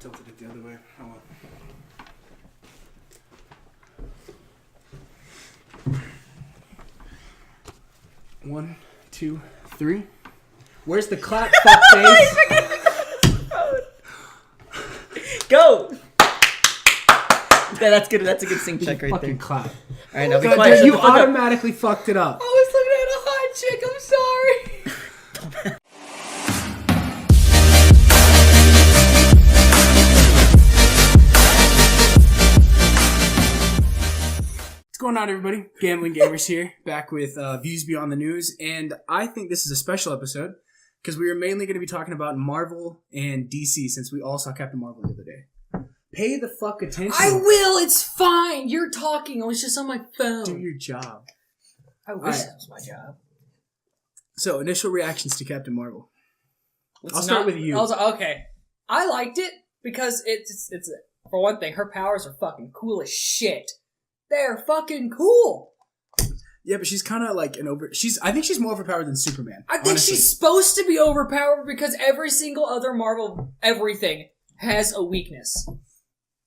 tilted it the other way. Oh well. 1, 2, 3. Where's the clap, fuckface? Go! Yeah, that's good. That's a good sync check right fucking there. Clap. All right, now be God, quiet. dude, you automatically fucked it up. I was looking at a hot chick. I'm sorry. What's going on, everybody? Gambling Gamers here, back with Views Beyond the News, and I think this is a special episode because we are mainly going to be talking about Marvel and DC since we all saw Captain Marvel the other day. Pay the fuck attention. I will. It's fine. You're talking. I was just on my phone. Do your job. I wish Alright. that was my job. So, initial reactions to Captain Marvel. Let's I'll start with you. Okay. I liked it because it's for one thing, her powers are fucking cool as shit. They're fucking cool. Yeah, but she's kind of like I think she's more overpowered than Superman. I think honestly. she's supposed to be overpowered because every single other Marvel everything has a weakness.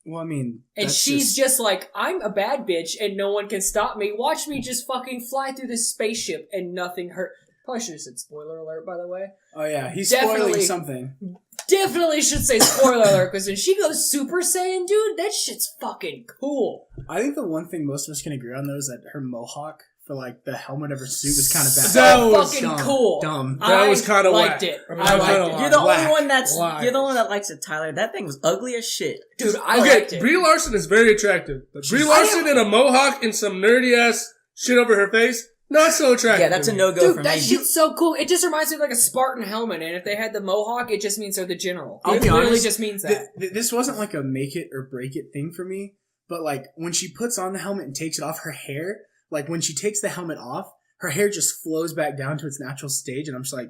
Well, I mean... And she's just like, I'm a bad bitch and no one can stop me. Watch me just fucking fly through this spaceship and nothing hurt. Probably should have said spoiler alert, by the way. Oh, yeah. He's Definitely. spoiling something. Definitely should say spoiler alert, because when she goes Super Saiyan, dude, that shit's fucking cool. I think the one thing most of us can agree on, though, is that her mohawk for, like, the helmet of her suit was kind of bad. So That was fucking dumb. cool. Dumb. That was kinda liked whack. it. I mean, I that was liked kinda it. You're the Whack. only one Whack. You're the one that likes it, Tyler. That thing was ugly as shit. Dude, I Okay, liked it. Brie Larson is very attractive. But Brie Larson in a mohawk and some nerdy ass shit over her face, not so attractive. Yeah, that's a no-go Dude, for that me. shit's so cool. It just reminds me of like a Spartan helmet, and if they had the mohawk, it just means they're the general. I'll It be literally honest, just means that. This wasn't like a make it or break it thing for me, but like when she puts on the helmet and takes it off, her hair, like when she takes the helmet off, her hair just flows back down to its natural stage, and I'm just like,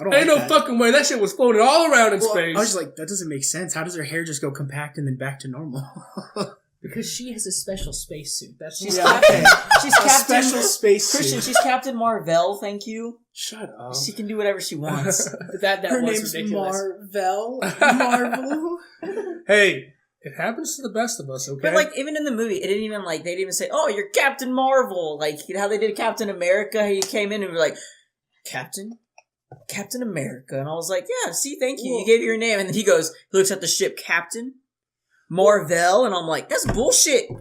I don't Ain't like no that. fucking way. That shit was floating all around in Well, space. I was just like, that doesn't make sense. How does her hair just go compact and then back to normal? Because she has a special spacesuit. That's She's why. Captain. She's A Captain. special space Christian, suit. she's Captain Marvel. Thank you. Shut up. She can do whatever she wants. But that Her was name's ridiculous. Marvel. Marvel. Hey, it happens to the best of us, okay? But like, even in the movie, it didn't even like they didn't even say, "Oh, you're Captain Marvel." Like how they did Captain America. How you came in and were like, Captain America, and I was like, "Yeah, see, thank you. You gave it your name." And then he looks at the ship, Captain Marvel, and I'm like, "That's bullshit. Give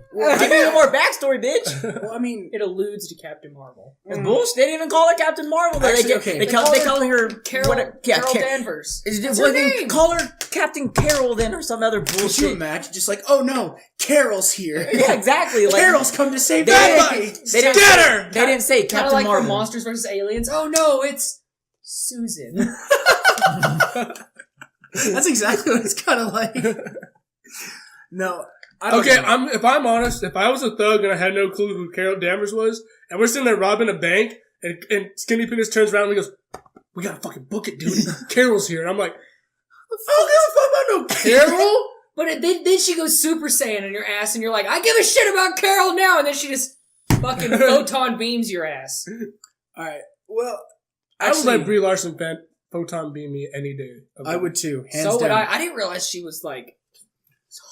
me more backstory, bitch." Well, I mean, It alludes to Captain Marvel. It's bullshit. They didn't even call her Captain Marvel. Actually, okay. They call her Carol Danvers. Well, her then name. call her Captain Carol then, or some other could you bullshit. imagine? Just like, oh no, Carol's here. Yeah, exactly. Like, Carol's come to save They the didn't- day. they didn't Get say- her! They didn't say Kind of Captain like Marvel. from Monsters vs. Aliens. Oh no, it's Susan. That's exactly what it's kind of like. No, I don't Okay, know. if I'm honest, if I was a thug and I had no clue who Carol Danvers was, and we're sitting there robbing a bank, and Skinny Penis turns around and he goes, "We gotta fucking book it, dude. Carol's here." And I'm like, I don't give a fuck about no Carol. But then she goes Super Saiyan in your ass, and you're like, I give a shit about Carol now, and then she just fucking photon beams your ass. All right. Well, I would actually, let Brie Larson photon beam me any day. I would too. Hands So would down. I didn't realize she was like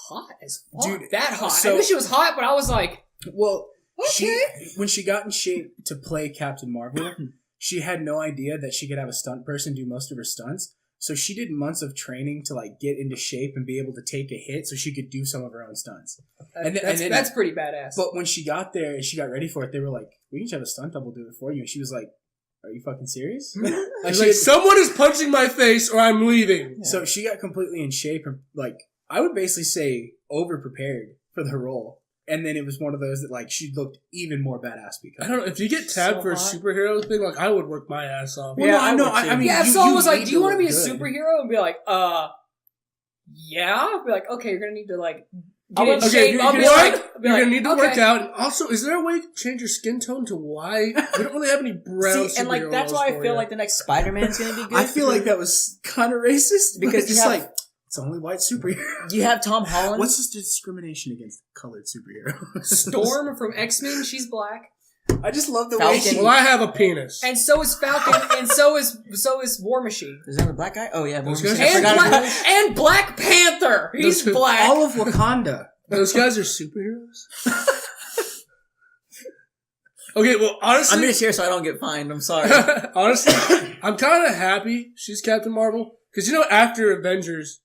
hot as fuck. Dude, That hot. so- I knew she was hot, but I was like, Well, Okay. when she got in shape to play Captain Marvel, she had no idea that she could have a stunt person do most of her stunts. So she did months of training to like get into shape and be able to take a hit, so she could do some of her own stunts. that's pretty badass. But when she got there and she got ready for it, they were like, "We can just have a stunt double do it for you." And she was like, "Are you fucking serious?" Like, She's she like, had- someone is punching my face or I'm leaving. So she got completely in shape, and like I would basically say over prepared for the role. And then it was one of those that like she looked even more badass because I don't know, if you get tabbed So for a hot. superhero thing, like I would work my ass off. Well, Yeah, no, I I know. would too. I mean, yeah, if you- someone you was like, need "Do you want to be a look good." superhero?" I'd be like, yeah. I'd be like, okay, you're gonna need to like I get in would- Okay, shape. you're, I'll be you're like, gonna need to okay. work out. Also, is there a way to change your skin tone to white? We don't really have any brown. See, and like superhero that's roles why I for feel you. like the next Spider-Man's gonna be good. I feel like that was kind of racist Because because you it's have- like it's only white superheroes. you have Tom Holland. What's this discrimination against colored superheroes? Storm from X-Men, she's black. I just love the Falcon. way she... Well, I have a penis. And so is Falcon, and so is War Machine. Is that the black guy? Oh yeah, Those War guys Machine. are I And, forgot Black, about and Black Panther. He's Those- black. all of Wakanda. Those guys are superheroes. Okay, well, honestly, I'm just here so I don't get fined. I'm sorry. honestly, I'm kind of happy she's Captain Marvel because after Avengers,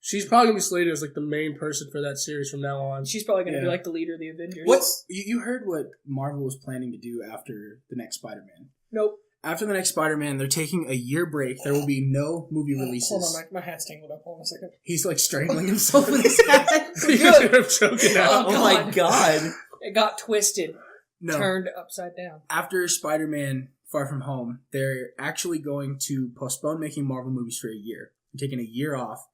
she's probably gonna be slated as like the main person for that series from now on. She's probably going to be Yeah. like the leader of the Avengers. What's you heard what Marvel was planning to do after the next Spider-Man? Nope. After the next Spider-Man, they're taking a year break. There will be no movie releases. Hold on, my hat's tangled up. Hold on a second. He's like strangling himself with his hat. I'm choking out. Oh my god. It got twisted, No. turned upside down. After Spider-Man Far From Home, they're actually going to postpone making Marvel movies for a year. They're taking a year off.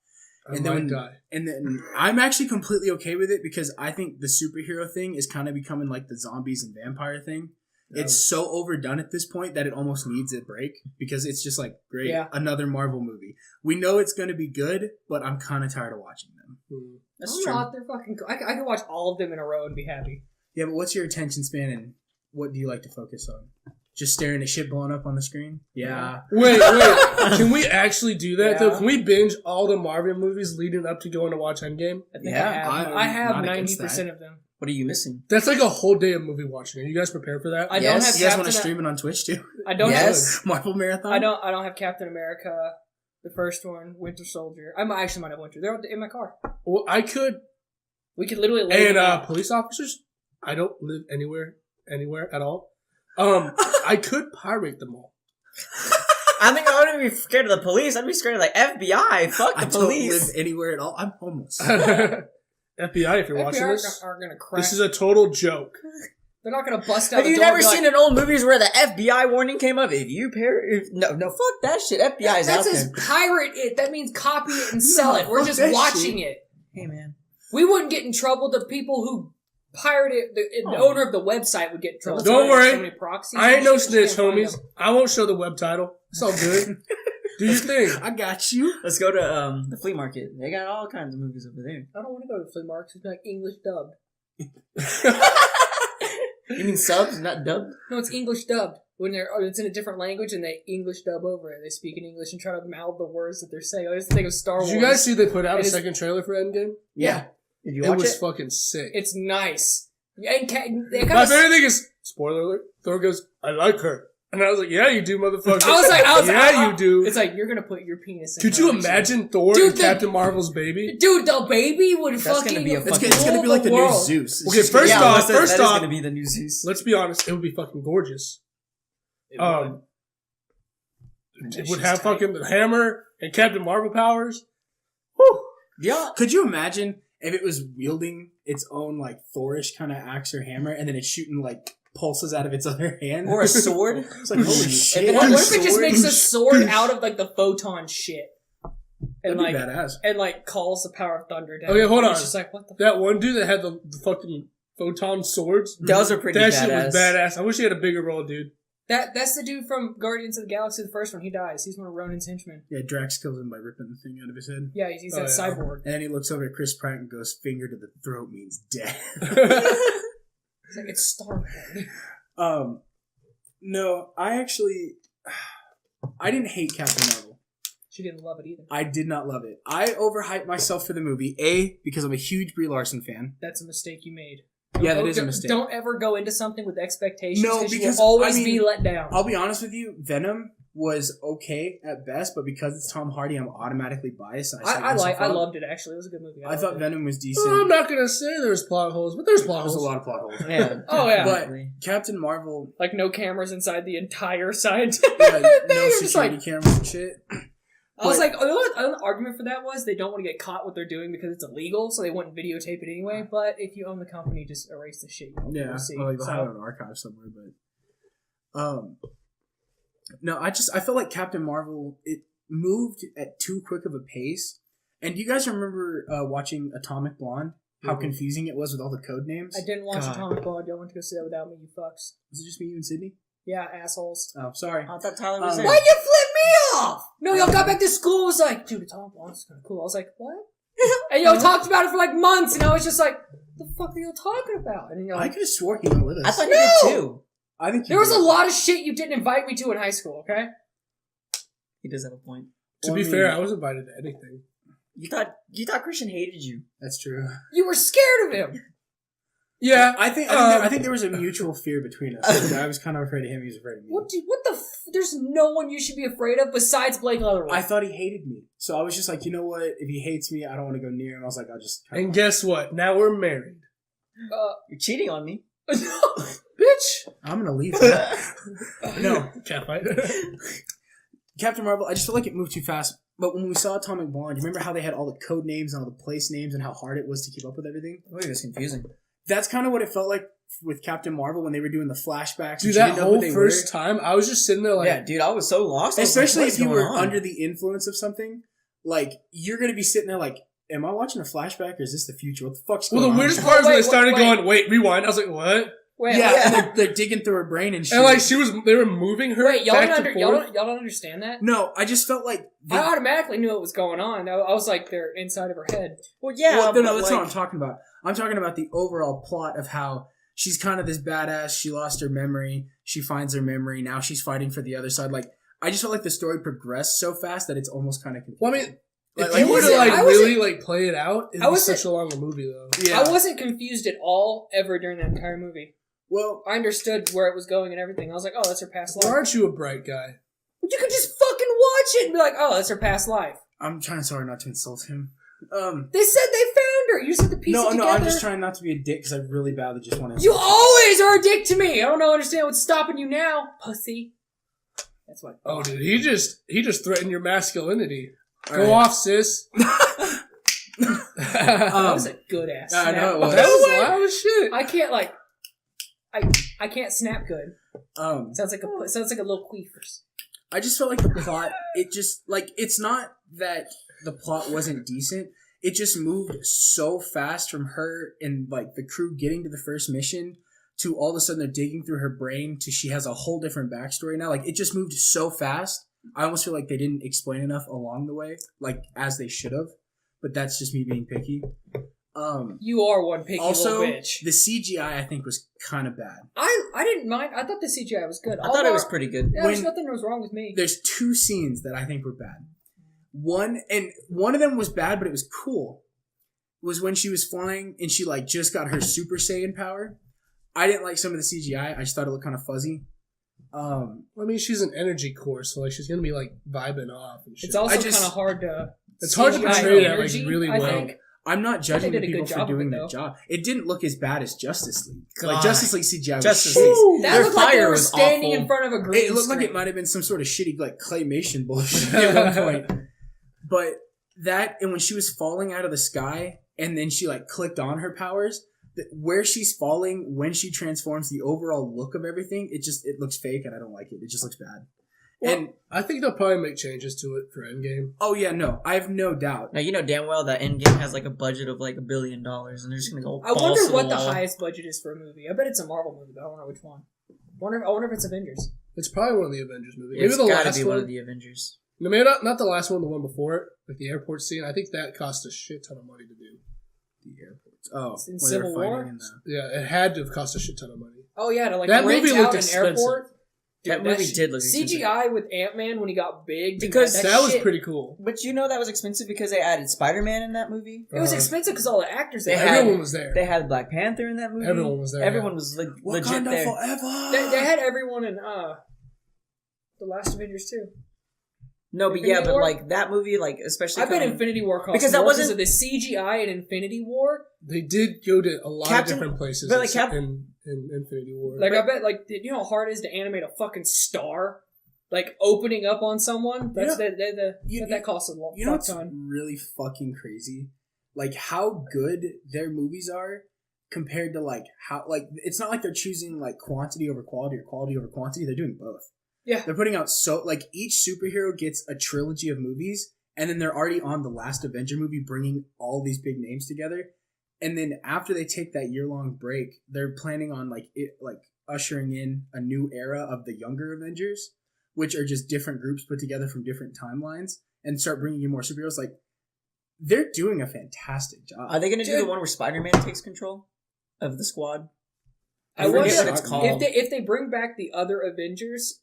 I And might then, die. and then I'm actually completely okay with it because I think the superhero thing is kind of becoming like the zombies and vampire thing. It's so overdone at this point that it almost needs a break because it's just like, great, Yeah. another Marvel movie. We know it's going to be good, but I'm kind of tired of watching them. Hmm. That's I'm true. not. They're fucking. I could watch all of them in a row and be happy. Yeah, but what's your attention span and what do you like to focus on? Just staring at shit blowing up on the screen? Yeah. Wait. Can we actually do that though? Yeah. Can we binge all the Marvel movies leading up to going to watch Endgame? I think Yeah, I have I'm not against 90% of them. What are you missing? That's like a whole day of movie watching. Are you guys prepared for that? I Yes. don't have You guys want Captain. to stream it on Twitch too? I don't Yes. Marvel Marathon? have. I don't have Captain America. The first one, Winter Soldier. I actually might have Winter. They're in my car. Well, I could. We could literally lay And them out. police officers, I don't live anywhere at all. I could pirate them all. I think I wouldn't be scared of the police. I'd be scared of the FBI. Fuck I the don't police. live anywhere at all. I'm homeless. FBI, if you're watching FBI this, are gonna crack. this is a total joke. They're not gonna bust out. Have the you door never and be seen like, in old movies where the FBI warning came up? No, fuck that shit. FBI is that out says there. pirate it. That means copy it and sell it. We're fuck just that watching shit. it. Hey man. We wouldn't get in trouble. The people who pirated the Oh. owner of the website would get in trouble. Don't There's worry. So many proxies I ain't and no shit, you snitch, can't find homies. them. I won't show the web title. It's all good. Do your thing. I got you. Let's go to the flea market. They got all kinds of movies over there. I don't want to go to flea markets. It's like English dubbed. You mean subs, not dubbed? No, it's English dubbed. When it's in a different language and they English dub over it. They speak in English and try to mouth the words that they're saying. I just think of Star Wars. Did you guys see they put out a It is- second trailer for Endgame? Yeah. Did you It watch was it? fucking sick. It's nice. And they My kind of. favorite thing is, spoiler alert, Thor goes, I like her. And I was like, yeah, you do, motherfucker. Yeah, you do. It's like you're gonna put your penis in. Could her, you actually. imagine Thor Dude, and the- Captain Marvel's baby? Dude, the baby would That's fucking. gonna be a It's, fucking- it's gonna be like the new world. Zeus. It's Okay, just first gonna be- off- that is off- gonna be the new Zeus. Let's be honest, it would be fucking gorgeous. It It would have fucking the hammer and Captain Marvel powers. Whew. Yeah. Could you imagine if it was wielding its own like Thorish kind of axe or hammer, and then it's shooting like pulses out of its other hand, Or a sword. It's like holy shit! If it What had if it just sword? makes a sword out of like the photon shit? That'd And be like badass. and like calls the power of thunder down. Okay, hold It's on. just like what the That one dude that had the fucking photon swords. Those are pretty That badass. shit was badass. I wish he had a bigger role, dude. that's the dude from Guardians of the Galaxy, the first one. He dies. He's one of Ronan's henchmen. Yeah, Drax kills him by ripping the thing out of his head. Yeah, he's Oh, that yeah. cyborg. And then he looks over at Chris Pratt and goes, "Finger to the throat means death." It's like it's Star Wars. No, I didn't hate Captain Marvel. She didn't love it either. I did not love it. I overhyped myself for the movie. A, because I'm a huge Brie Larson fan. That's a mistake you made. Yeah, that Don't- is a mistake. Don't ever go into something with expectations. No, you because, will always I mean, be let down. I'll be honest with you, Venom was okay at best, but because it's Tom Hardy, I'm automatically biased. And I I loved it actually. It was a good movie. I loved thought it. Venom was decent. I'm not gonna say there's plot holes, but there's plot There's a holes. lot of plot holes. Yeah. Oh, yeah. But definitely. Captain Marvel, Like no cameras inside the entire side. yeah, no You're just security like, cameras and shit. I was But- like, the argument for that was they don't want to get caught what they're doing because it's illegal, so they wouldn't videotape it anyway. But if you own the company, just erase the shit. You won't be able Yeah, to see. well, like they'll So- have it in an archive somewhere, but no, I felt like Captain Marvel, it moved at too quick of a pace. And do you guys remember watching Atomic Blonde? How Mhm. confusing it was with all the code names. I didn't watch God. Atomic Blonde. Y'all went to go see that without me, you fucks. Was it just me, you, and Sydney? Yeah, assholes. Oh, sorry. I thought Tyler was there. Why'd you flip me off? No, y'all got back to school and was like, dude, Atomic Blonde's kind of cool. I was like, what? And y'all talked about it for like months, and I was just like, what the fuck are y'all talking about? And then y'all I like, could have swore he went with us. I thought you did too. I think There was a lot of shit you didn't invite me to in high school, okay? He does have a point. To be fair, I wasn't invited to anything. You thought Christian hated you. That's true. You were scared of him. Yeah, I think there was a mutual fear between us. I was kind of afraid of him. He was afraid of me. There's no one you should be afraid of besides Blake Leatherwood. I thought he hated me, so I was just like, you know what? If he hates me, I don't want to go near him. I was like, I'll just. And guess what? Now we're married. You're cheating on me. Bitch! I'm gonna leave. No, Catfight. Captain Marvel. I just feel like it moved too fast. But when we saw Atomic Blonde, you remember how they had all the code names and all the place names and how hard it was to keep up with everything? Oh, it was confusing. That's kind of what it felt like with Captain Marvel when they were doing the flashbacks. Dude, and that she didn't know whole who they first were. time, I was just sitting there like... Yeah, dude, I was so lost. I was Especially like, if you what is were going on? under the influence of something, like, you're going to be sitting there like, am I watching a flashback or is this the future? What the fuck's going Well, the on? weirdest part is when Wait, they started wait. going, wait, rewind. I was like, what? Wait, Yeah, wait, and they're digging through her brain and shit. And like, they were moving her wait, y'all back don't, to y'all, forth. don't, y'all don't understand that? No, I just felt like... I automatically knew what was going on. I was like, they're inside of her head. Well, yeah. Well, no, but that's like, not what I'm talking about. I'm talking about the overall plot of how she's kind of this badass. She lost her memory. She finds her memory. Now she's fighting for the other side. Like, I just felt like the story progressed so fast that it's almost kind of confusing. Well, I mean, if Like, you were to wasn't- like I wasn't- really like play it out, it'd I be wasn't- such a longer movie though. yeah. I wasn't confused at all ever during that entire movie. Well, I understood where it was going and everything. I was like, oh, that's her past Why life. aren't you a bright guy? But you could just fucking watch it and be like, oh, that's her past life. I'm trying so hard not to insult him. They said they found her. You just have to piece it No, together. I'm just trying not to be a dick because I really badly just want to. You always are a dick to me. I don't understand what's stopping you now, pussy. That's what. Oh, dude, he just threatened your masculinity. All Go right. off, sis. That was a good ass. I know it was. That was loud as shit. I can't like. I can't snap good. Sounds like a little queefers. I just felt like the plot. It just like it's not that the plot wasn't decent. It just moved so fast from her and like the crew getting to the first mission to all of a sudden they're digging through her brain to she has a whole different backstory now. Like it just moved so fast. I almost feel like they didn't explain enough along the way, like as they should have. But that's just me being picky. You are one picky Also, little bitch. the CGI I think was kind of bad. I didn't mind. I thought the CGI was good. I thought it was pretty good. Yeah, there's nothing was wrong with me. There's two scenes that I think were bad. One of them was bad, but it was cool. Was when she was flying and she like just got her Super Saiyan power. I didn't like some of the CGI. I just thought it looked kind of fuzzy. I mean, she's an energy core, so like she's gonna be like vibing off and shit. It's also I just- kind of hard to. It's hard to CGI portray that like energy, really I well. think. I'm not judging They the did a people good for job of doing it, that though. job. It didn't look as bad as Justice League. God. Like Justice League CGI Justice was shitty. League. That Their looked like they fire were was standing awful. in front of a green It looked like screen. it might have been some sort of shitty like claymation bullshit at one point. But that and when she was falling out of the sky and then she like clicked on her powers, where she's falling when she transforms, the overall look of everything, it looks fake and I don't like it. It just looks bad. Well, And I think they'll probably make changes to it for Endgame. oh yeah, no, I have no doubt. Now you know damn well that Endgame has like a budget of like $1 billion, and they're just gonna go. I wonder balls to what the wall. highest budget is for a movie. I bet it's a Marvel movie, but I don't know which one. I wonder if it's Avengers. It's probably one of the Avengers movies. It's Maybe the gotta last be one. one of the Avengers. No, maybe not the last one, the one before it, like the airport scene. I think that cost a shit ton of money to do. The airports. Oh, It's in where they were Civil fighting War? in the- Yeah, it had to have cost a shit ton of money. Oh yeah, to like That rent movie out looked an expensive. airport. That movie did look CGI with Ant-Man when he got big. dude, Because That was shit- pretty cool. But you know that was expensive because they added Spider-Man in that movie. It was Uh-huh. expensive because all the actors they They had. Everyone was there. They had Black Panther in that movie. Everyone was there, Everyone yeah. was legit Wakanda there. forever. They had everyone in the last Avengers too. No, but Infinity yeah, but War? like that movie, like especially I bet coming- Infinity War cost Because that more wasn't- of the CGI in Infinity War. They did go to a lot Captain- of different places but, like, in Infinity War. Like I bet, like you know how hard it is to animate a fucking star, like opening up on someone. That's that costs a lot. You know what's ton. really fucking crazy? Like how good their movies are compared to like how like it's not like they're choosing like quantity over quality or quality over quantity. They're doing both. Yeah. They're putting out so like each superhero gets a trilogy of movies, and then they're already on the last Avenger movie, bringing all these big names together. And then after they take that year-long break, they're planning on like ushering in a new era of the younger Avengers, which are just different groups put together from different timelines, and start bringing in more superheroes. Like they're doing a fantastic job. Are they going to do Dude. the one where Spider-Man takes control of the squad? I forget wonder what it's called. if they bring back the other Avengers.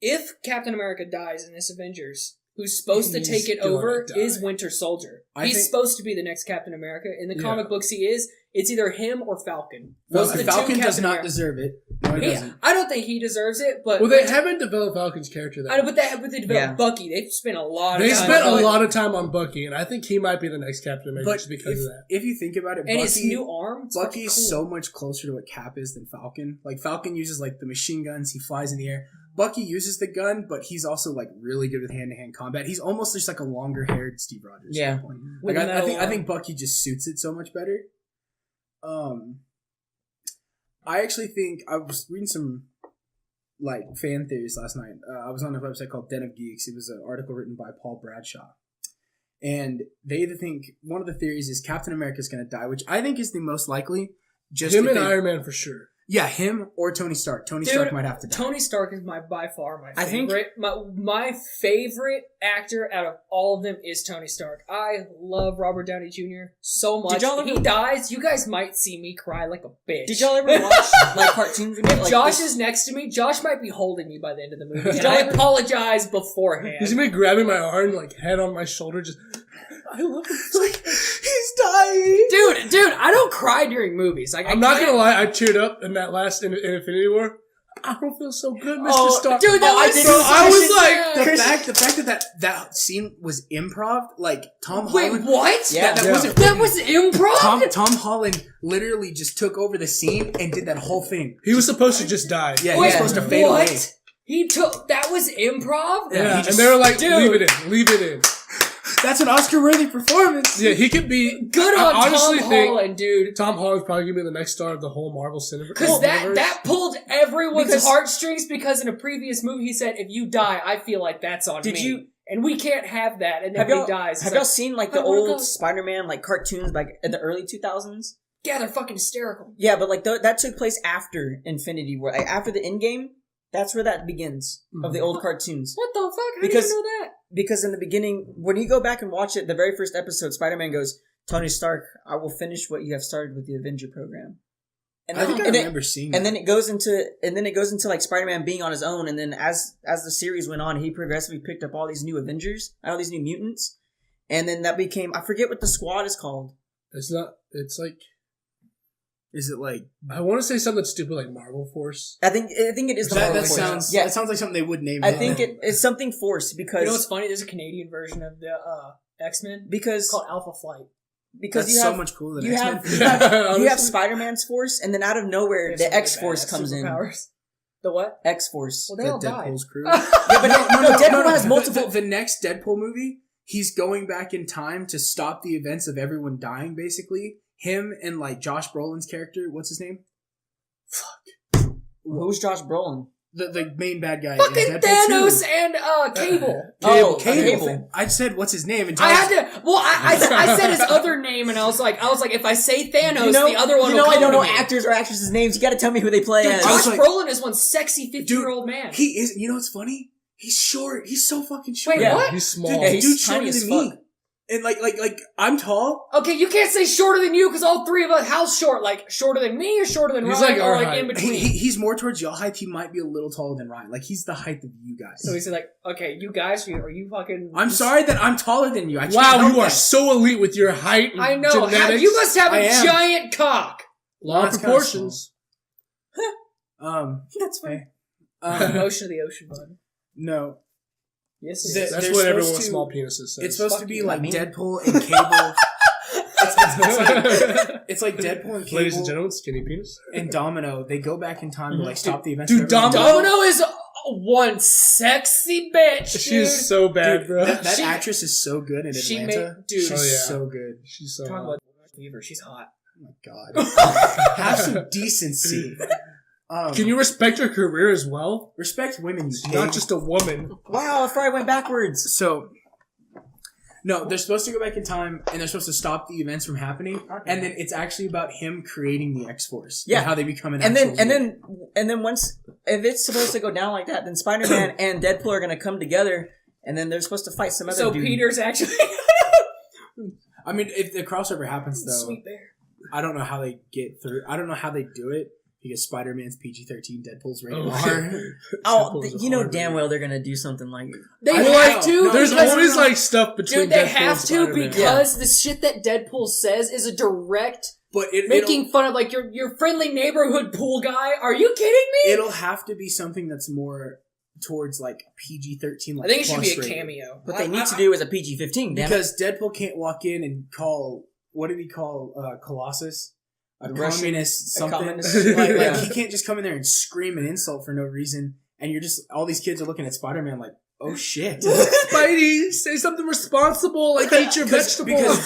If Captain America dies in this Avengers, who's supposed to He's take it gonna over die. is Winter Soldier. I He's think- supposed to be the next Captain America. In the Yeah. comic books, he is. It's either him or Falcon. Well, Those are the Falcon two does Captain not America. deserve it. No, he Yeah, doesn't. I don't think he deserves it, but Well, they haven't developed Falcon's character I know, that. but they developed Yeah. Bucky. They've spent a lot. They of time spent on a Bucky. lot of time on Bucky, and I think he might be the next Captain America But just because of that. if you think about it, And his Bucky, new arm. It's fucking Bucky's cool. so much closer to what Cap is than Falcon. Like Falcon uses like the machine guns, he flies in the air. Bucky uses the gun, but he's also like really good with hand-to-hand combat. He's almost just like a longer-haired Steve Rogers. Yeah. At that point. With Like, the I metal think I arm. think Bucky just suits it so much better. I actually think I was reading some like fan theories last night. I was on a website called Den of Geeks. It was an article written by Paul Bradshaw, and they think one of the theories is Captain America is going to die, which I think is the most likely. Just Him if and they- Iron Man for sure. yeah, him or Tony Stark. Tony Dude, Stark might have to die. Tony Stark is by far my I think- favorite. My favorite actor out of all of them is Tony Stark. I love Robert Downey Jr. so much. Did y'all If he ever- dies, you guys might see me cry like a bitch. Did y'all ever watch like cartoons? If Like Josh this- is next to me, Josh might be holding me by the end of the movie. Did And y'all I ever- apologize beforehand. He's gonna be grabbing my arm, like head on my shoulder, just. I love him. He's dying. Dude, I don't cry during movies. Like, I'm not gonna lie, I cheered up in that last in Infinity War. I don't feel so good, Mr. Oh, Stark. dude, that I was did- so I was like, The fact that scene was improv, like Tom Wait, Holland. what? Yeah. that Yeah. wasn't That was improv? Tom Holland literally just took over the scene and did that whole thing. He was supposed to just die. Yeah, Wait, he's supposed to fade what? away. He took that was improv? Yeah, Yeah, he and just- they were like, Dude. leave it in. That's an Oscar-worthy performance. Yeah, he could be. Good I on honestly Tom think Holland, dude. Tom Holland's probably gonna be the next star of the whole Marvel cinema. Because universe. that pulled everyone's Because- heartstrings because in a previous movie he said, if you die, I feel like that's on Did me. you- And we can't have that. And then Have when y'all, he dies, have it's y'all like, seen like I the wanna old go. Spider-Man like cartoons like in the early 2000s? yeah, they're fucking hysterical. Yeah, but like that took place after Infinity War, like, after the Endgame. That's where that begins of the old cartoons. What the fuck? How Because- do you know that? Because in the beginning, when you go back and watch it, the very first episode, Spider-Man goes, "Tony Stark, I will finish what you have started with the Avenger program." And I think I and remember seeing that. and then it goes into like Spider-Man being on his own, and then as the series went on, he progressively picked up all these new Avengers, all these new mutants, and then that became, I forget what the squad is called. It's not. It's like Is it like I want to say something stupid like Marvel Force. I think it is the that? Marvel That Force. sounds. Yeah. That sounds like something they would name. I it. think it's something Force because You know what's funny? There's a Canadian version of the X-Men. It's because called Alpha Flight. because That's you so have much cooler than you X-Men. have you have, you have Honestly. Spider-Man's Force, and then out of nowhere There's the some really X-Force badass comes in. superpowers. The what? X-Force. Well, they all died. Deadpool's crew. Yeah, but no, Deadpool has multiple. The next Deadpool movie, he's going back in time to stop the events of everyone dying. Basically, him and like Josh Brolin's character. What's his name? Who's Josh Brolin? The main bad guy. in Fucking Deadpool Thanos 2. and Cable. Oh, Cable. I said, what's his name? And I Tyler's- had to. Well, I said his other name, and I was like, if I say Thanos, You know, the other one. you know will I come don't to know me. actors or actresses' names. You got to tell me who they play Dude, as. I was Josh like- Brolin is one sexy 50-year-old man. He is. You know what's funny? He's short. He's so fucking short. Wait, Yeah. what? He's small. Dude, Yeah, he's dude's tiny shorter as than fuck. me. And like I'm tall. Okay, you can't say shorter than you because all three of us. How short? Like shorter than me or shorter than He's Ryan like or our like height. in between? He's more towards y'all height. He might be a little taller than Ryan. Like he's the height of you guys. So he's like, okay, you guys, are you fucking? I'm sorry that I'm taller than you. I can't Wow, help you are that. so elite with your height. And I know. Genetics. You must have I a am. giant cock. Law of That's kinda proportions. That's funny. Motion of the ocean, bud. No. Yes, The- it is. That's They're what everyone supposed with to- small penises says. It's supposed to Fuck be you, like I mean. Deadpool and Cable. it's like Deadpool and Ladies and Cable gentlemen, skinny penis. and Domino. They go back in time to like stop the events. Dude, of everyone. Domino is one sexy bitch, dude. She's so bad, Dude, bro. that She- actress is so good in she Atlanta. made- dude. she's Oh, yeah. so good. She's so Talk hot. about Weaver. She's hot. Oh my god. Have some decency. Can you respect her career as well? respect women? You She's pig. not just a woman. Wow, I went backwards. So, no, they're supposed to go back in time and they're supposed to stop the events from happening. And then it's actually about him creating the X-Force. Yeah. And how they become an And actual then once, if it's supposed to go down like that, then Spider-Man and Deadpool are going to come together, and then they're supposed to fight some other So dude. Peter's actually I mean, if the crossover happens, though, sweet bear. I don't know how they get through. I don't know how they do it because Spider-Man's PG-13, Deadpool's rated Oh, R. Oh, Simple as you know hard, damn man. well they're gonna do something like it. They I have like- to. There's because- always like stuff between Dude, they Deadpool have and to Spider-Man. because the shit that Deadpool says is a direct But making fun of like your friendly neighborhood pool guy. Are you kidding me? it'll have to be something that's more towards like PG-13. Like I think it should be a plus rated. cameo. What they need to do is a PG-15. Damn it. Because Deadpool can't walk in and call, what did he call Colossus? A Russian- communist something. communist. like Yeah. he can't just come in there and scream an insult for no reason. And you're just, all these kids are looking at Spider-Man like, oh shit. Spidey, say something responsible, like eat your vegetables.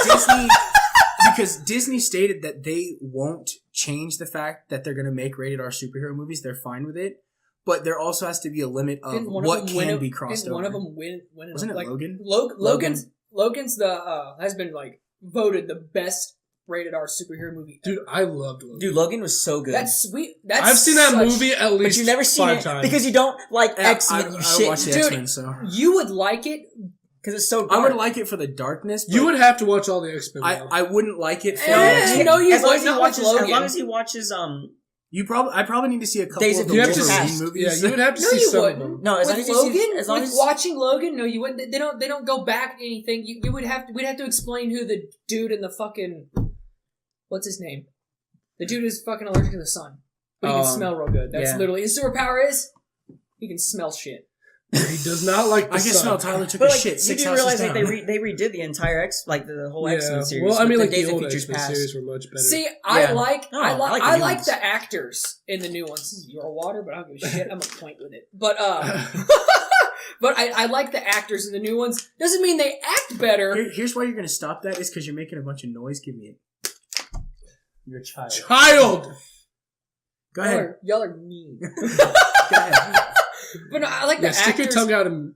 Because Disney stated that they won't change the fact that they're going to make rated R superhero movies. They're fine with it. But there also has to be a limit of Didn't one what of them win can a- be crossed didn't over. one of them win Wasn't it like, Logan? Logan's the has been like voted the best rated R superhero movie. Dude, I loved Logan. Dude, Logan was so good. That's sweet. That's I've seen that such- movie at least but you've never seen 5 it times. because you don't like Yeah, X-Men, you I shit. watched the Dude, X-Men, so. You would like it. Because it's so I dark. would like it for the darkness. But You would have to watch all the X-Men. now. I wouldn't like it for. Eh, no, you as long would as he not watches, watch as Logan. long as he watches I probably need to see a couple Days of of the you have to Wolverine Future movies. Yeah, you would have to No, see you some wouldn't. of them. No, as long With as you Logan, see, as long with as watching Logan, no, you wouldn't. They don't go back anything. You would have to. We'd have to explain who the dude in the fucking what's his name? The dude is fucking allergic to the sun, but he can smell real good. That's yeah. literally his superpower is he can smell shit. He does not like the I can sun. smell Tyler took But a like, shit you 6 do houses realize down. like they redid the entire the whole X-Men series. Well, I with mean, the like Days the of old Futures X-Men Past. series were much better. See, I Yeah. like No, I I like like the I new like ones. the actors in the new ones. This is your water, but I don't give a shit. I'm gonna point with it. But but I like the actors in the new ones. Doesn't mean they act better. Here's why you're going to stop that is because you're making a bunch of noise. Give me it. You're a child. Child! Go ahead. Y'all are mean. Go ahead. But no, I like the Yeah, stick your actors. tongue out and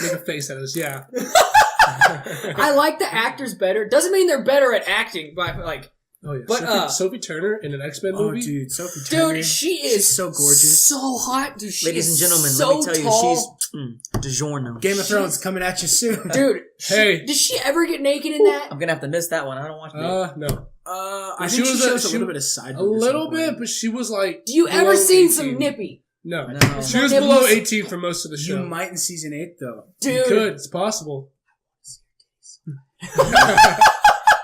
make a face at us, yeah. I like the actors better. Doesn't mean they're better at acting, but like, Oh, yeah. But, Sophie Turner in an X-Men Oh, movie? dude. Sophie Turner. dude, she is She's so gorgeous. so hot. Dude, she Ladies and is gentlemen, so let me tell tall. you, she's DiGiorno. Game of Thrones coming at you soon. Dude, Hey. did she ever get naked in that? I'm gonna have to miss that one. I don't watch it. No. I She think she was shows a she- little bit of side. A boob or little something. bit, but she was like. Do you ever below seen 18. some nippy? No. No. She was No below nipples? 18 for most of the show. You might in season 8 though. Dude, You could. It's possible.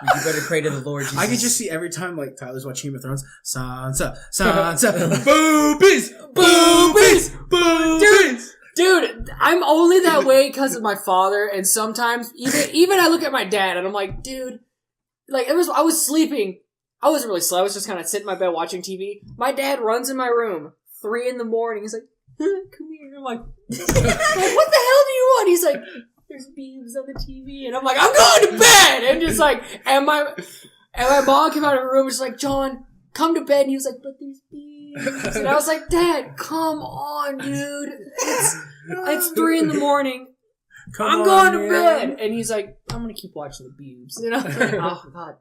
You better pray to the Lord Jesus. I could just see every time like Tyler's watching Game of Thrones. Sansa, Sansa. Boobies! Boobies! Boobies! Dude, I'm only that way because of my father, and sometimes even I look at my dad and I'm like, dude, like I was sleeping. I wasn't really slow. I was just kind of sitting in my bed watching TV. My dad runs in my room 3 a.m. He's like, come here. I'm like, what the hell do you want? He's like, there's beams on the TV, and I'm like, I'm going to bed. And just like, and my mom came out of her room and was like, John, come to bed. And he was like, but there's beams. And I was like, Dad, come on, dude. It's 3 a.m. I'm going to bed. And he's like, I'm going to keep watching the beams. And I'm like, oh, God.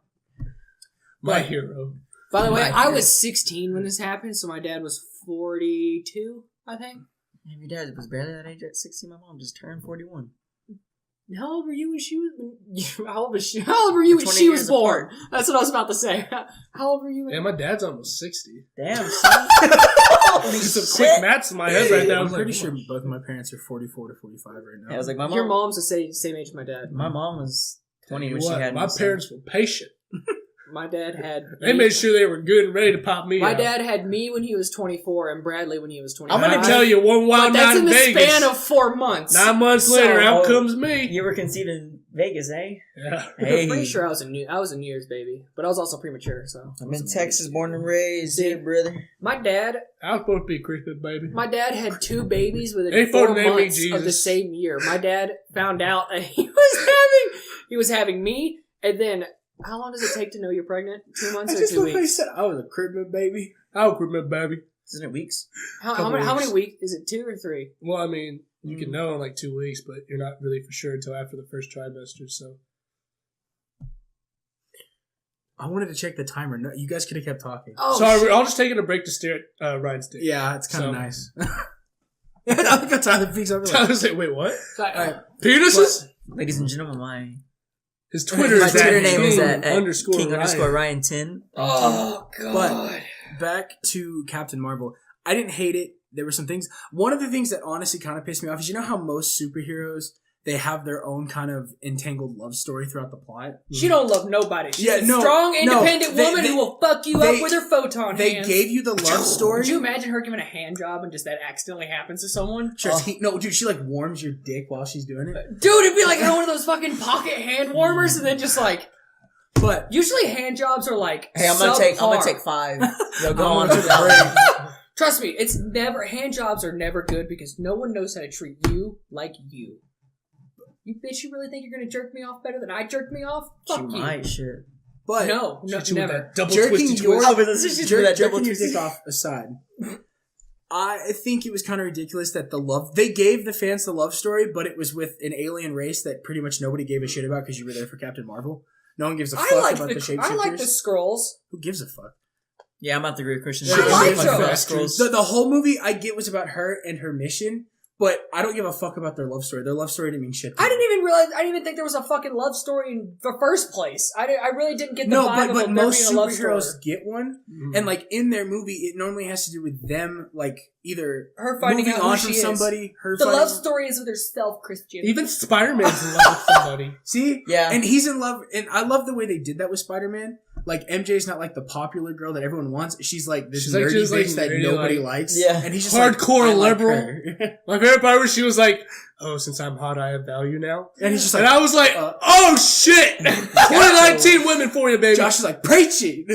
My hero. By the way, My I hero. was 16 when this happened, so my dad was 42, I think. Your dad was barely that age at 16. My mom just turned 41. How old were you when she was? How old was she? How old were you when 20 she was years born? apart. That's what I was about to say. How old were you? Yeah, my dad's almost 60. Damn, son. Holy Did some shit. quick maths in my head right now. I'm pretty sure both of my parents are 44 to 45 right now. Yeah, I was like, my Your mom. mom's the same age as my dad. My mom was 20 when What? she had My me, so- parents were patient. My dad had. They made sure they were good and ready to pop me My out. dad had me when he was 24 and Bradley when he was 25. I'm I'm gonna gonna tell you, one But wild that's night in in the Vegas. span of 4 months. 9 months So- later, out Oh, comes me. You were conceived in Vegas, eh? Yeah. Hey. I'm pretty sure I was a New Year's baby, but I was also premature. So I'm in Texas, born and raised. See, Yeah, brother. my dad I was supposed to be a Christmas baby. had 2 babies within Hey, 4 for the name of months of the Jesus. same year. My dad found out that he was having me, and then how long does it take to know you're pregnant? 2 months I or just 2 looked like I weeks? said I was a crib baby. I was Christmas baby. Isn't it weeks? How couple many weeks. weeks? Is it 2 or 3? Well, I mean, you can know in like 2 weeks, but you're not really for sure until after the first trimester. So I wanted to check the timer. No, you guys could have kept talking. Oh, sorry, shit. we're all just taking a break to stare at Ryan's dick. Yeah, it's kind of So- nice. I think that's how the peaks over. Tyler said, "Wait, what? Alright. Penises?" Ladies and gentlemen, my His Twitter my is Twitter at name is King at underscore King Ryan. underscore Ryan 10. Oh god. back to Captain Marvel. I didn't hate it. There were some things. One of the things that honestly kind of pissed me off is, you know how most superheroes, they have their own kind of entangled love story throughout the plot? She don't love nobody. She's a strong, independent woman who will fuck you up with her photon They hands. gave you the love story. Would you imagine her giving a hand job and just that accidentally happens to someone? Sure, no, dude, she like warms your dick while she's doing it. Dude, it'd be like one of those fucking pocket hand warmers, and then just like. But usually hand jobs are like. Hey, I'm gonna take 5. Yo, go on to to the the break. Trust me, it's never hand jobs are never good because no one knows how to treat you like you. You bitch, you really think you're gonna jerk me off better than I jerked me off? Fuck you. Might, shit. But no, never. Double jerking your twist. dick off aside, I think it was kind of ridiculous that they gave the fans the love story, but it was with an alien race that pretty much nobody gave a shit about because you were there for Captain Marvel. No one gives a fuck about the shapeshifters. I like the Skrulls. Who gives a fuck? Yeah, I'm about to agree with Christian. I like the whole movie I get was about her and her mission, but I don't give a fuck about their love story. Their love story didn't mean shit to me. I didn't even think there was a fucking love story in the first place. I really didn't get the vibe but of most there being a love story. superheroes get one, and like in their movie, it normally has to do with them, like either her finding moving out on who from she somebody. is. The love story is with herself, Christian. Even Spider-Man's in love with somebody. See, yeah, and he's in love, and I love the way they did that with Spider-Man. Like MJ's not like the popular girl that everyone wants. She's like this nerdy bitch that nobody likes. Yeah, and he's just hardcore like, liberal. My favorite part was she was like, "Oh, since I'm hot, I have value now." And he's just like, and I was like, "Oh shit, 2019 women for you, baby." Josh is like preaching.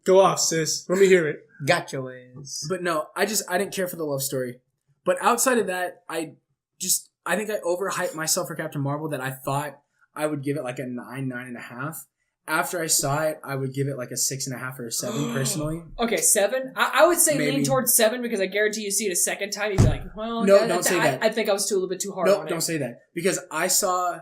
Go off, sis. Let me hear it. Got your ass. But no, I didn't care for the love story. But outside of that, I think I overhyped myself for Captain Marvel that I thought I would give it like a 9.5. After I saw it, I would give it like a 6.5 or a 7 personally. Okay, 7? I would say Maybe. Lean towards 7 because I guarantee you see it a second time, you'd be like, well, no, don't say that. I think I was a little bit too hard on it. No, don't say that. Because I saw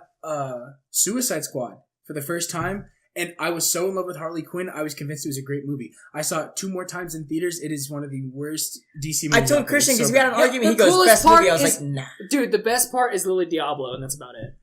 Suicide Squad for the first time, and I was so in love with Harley Quinn, I was convinced it was a great movie. I saw it 2 more times in theaters. It is one of the worst DC movies. I told Christian, because we had an argument, he goes, best movie. I was like, nah. Dude, the best part is Lily Diablo, and that's about it.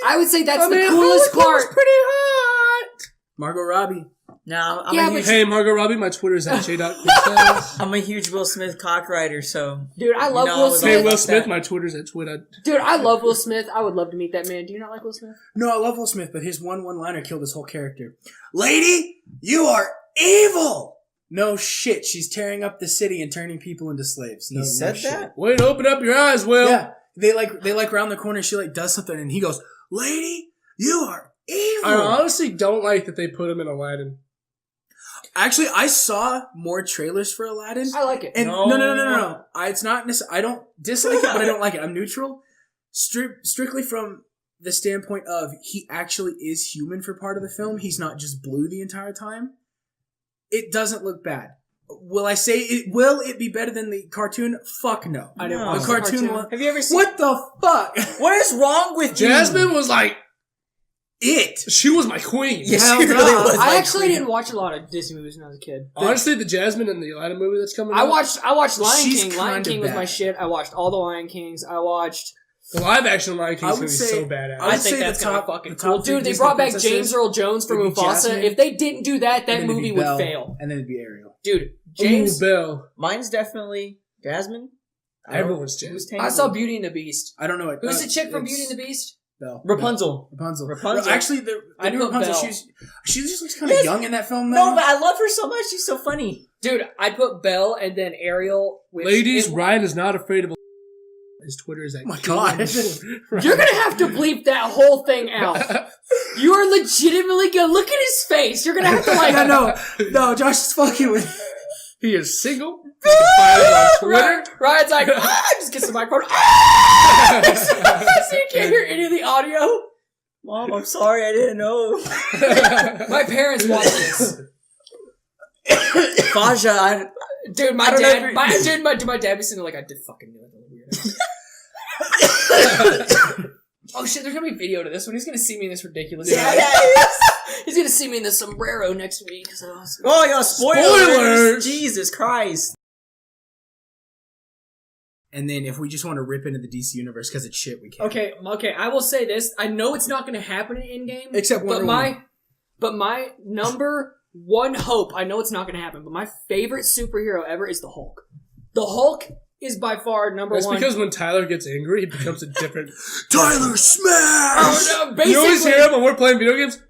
I would say that's the coolest part. Pretty hot. Margot Robbie. No, I'm Hey, Margot Robbie, my Twitter is at j.quintel. I'm a huge Will Smith cockrider, so... Dude, I love Will Smith. Hey, Will Smith, my Twitter's at Twitter. Dude, I love Will Smith. I would love to meet that man. Do you not like Will Smith? No, I love Will Smith, but his one-liner killed his whole character. Lady, you are evil! No shit, she's tearing up the city and turning people into slaves. He said that? Wait, open up your eyes, Will. Yeah, they round the corner, she like does something, and he goes, Lady, you are evil! I honestly don't like that they put him in Aladdin. Actually, I saw more trailers for Aladdin. I like it. And no. It's not necessarily. I don't dislike it, but I don't like it. I'm neutral. Strictly from the standpoint of he actually is human for part of the film. He's not just blue the entire time. It doesn't look bad. Will I say it? Will it be better than the cartoon? Fuck no. I didn't The watch cartoon. Have you ever seen? What the fuck? What is wrong with you? Jasmine was like, it. She was my queen. Yes, she really was. I actually didn't watch a lot of Disney movies when I was a kid. Honestly, the Jasmine and the Aladdin movie that's coming I out. watched Lion She's King. Lion kinda King was bad. my shit. I watched all the Lion Kings. I watched. The live action Lion King's I gonna would be say- so badass. I would I think say that's the gonna top- be fucking the top cool. three Dude, they Disney brought back princesses James Earl Jones from would be Mufasa. Jasmine, If they didn't do that, and that then it'd movie be would Belle, fail. and then it'd be Ariel. Dude, James. Ooh, Belle. Mine's definitely Jasmine. Everyone's Jasmine. Who's I saw Beauty and the Beast. I don't know it. Who's the chick from it's Beauty and the Beast? Belle. Rapunzel. Rapunzel. Rapunzel. Well, actually, the I new put Rapunzel, Belle. she just looks kind of Yes. young in that film. Though. No, but I love her so much. She's so funny. Dude, I'd put Belle and then Ariel. Which Ladies, Ryan is not afraid of a... His Twitter is at... Oh my God. You're gonna have to bleep that whole thing out. You are legitimately gonna look at his face. You're gonna have to like. no, Josh is fucking with. He is single. You can find him on Twitter. Ryan's like, just gets the microphone. So you can't hear any of the audio. Mom, I'm sorry. I didn't know. My parents watch this. Faja, Dude, my I don't know dad, if my dad was sitting there like, I did fucking knew it. Oh shit, there's gonna be video to this one. He's gonna see me in this ridiculous. He's gonna see me in this sombrero next week. So. Oh, yo, spoilers! Jesus Christ. And then if we just want to rip into the DC universe because it's shit, we can. Okay, I will say this. I know it's not gonna happen in Endgame. Except Wonder Woman. But my number one hope. I know it's not going to happen, but my favorite superhero ever is the Hulk. The Hulk is by far number That's one. because when Tyler gets angry, he becomes a different... Tyler Smash! Oh, no, basically, You always hear him when we're playing video games?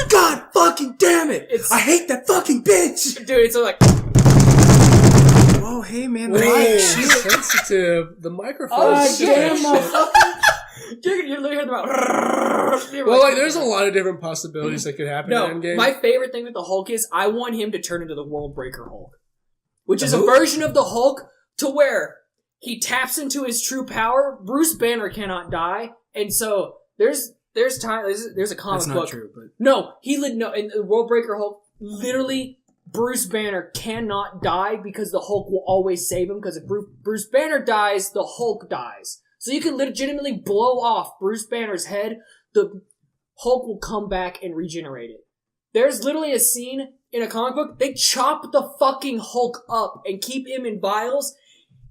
God fucking damn it! It's- I hate that fucking bitch! dude, it's like, Oh, hey man, Whoa, right? sensitive. The microphone. oh, damn, shit. motherfucker. You're literally hearing about. Well, like, there's a lot of different possibilities that could happen No, in Endgame. my favorite thing with the Hulk is I want him to turn into the World Breaker Hulk, which The is a who? version of the Hulk to where he taps into his true power. Bruce Banner cannot die, and so there's a comic That's not book. true, but No, in the World Breaker Hulk, literally, Bruce Banner cannot die because the Hulk will always save him. Because if Bruce Banner dies, the Hulk dies. So you can legitimately blow off Bruce Banner's head. The Hulk will come back and regenerate it. There's literally a scene in a comic book. They chop the fucking Hulk up and keep him in vials.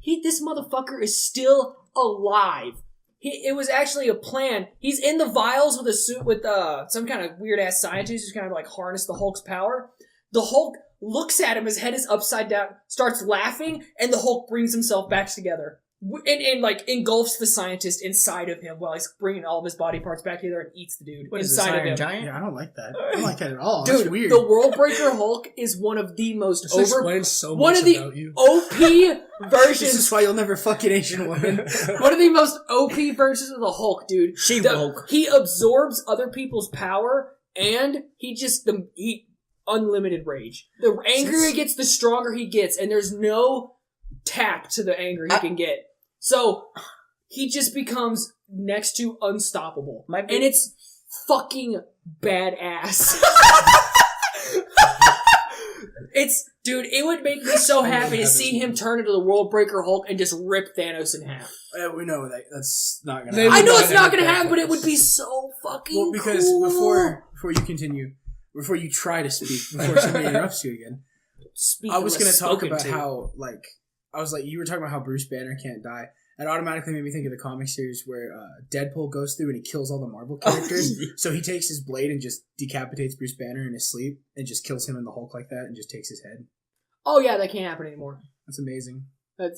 This motherfucker is still alive. It was actually a plan. He's in the vials with a suit with some kind of weird ass scientist who's kind of like harness the Hulk's power. The Hulk looks at him, his head is upside down, starts laughing, and the Hulk brings himself back together. And like engulfs the scientist inside of him while he's bringing all of his body parts back together and eats the dude What is inside this, of Iron him. Giant? yeah, I don't like that. I don't like that at all. That's Dude, weird. the World Breaker Hulk is one of the most This explains so one much of the about you. OP This versions. is why you'll never fuck an Asian woman. One of the most OP versions of the Hulk, dude. She-Hulk. He absorbs other people's power, and he unlimited rage. The angrier he gets, the stronger he gets, and there's no tap to the anger he can get. So he just becomes next to unstoppable, and it's fucking badass. Dude, it would make me so happy to see him turn into the World Breaker Hulk and just rip Thanos in half. We know that's not gonna They happen. I know would it's not not gonna have happen, but it would that. be so fucking Well, because cool. before you continue, before you try to speak, before somebody interrupts you again, I was going to talk about how, like, you were talking about how Bruce Banner can't die. It automatically made me think of the comic series where Deadpool goes through and he kills all the Marvel characters. So he takes his blade and just decapitates Bruce Banner in his sleep and just kills him and the Hulk like that and just takes his head. Oh yeah, that can't happen anymore. That's amazing.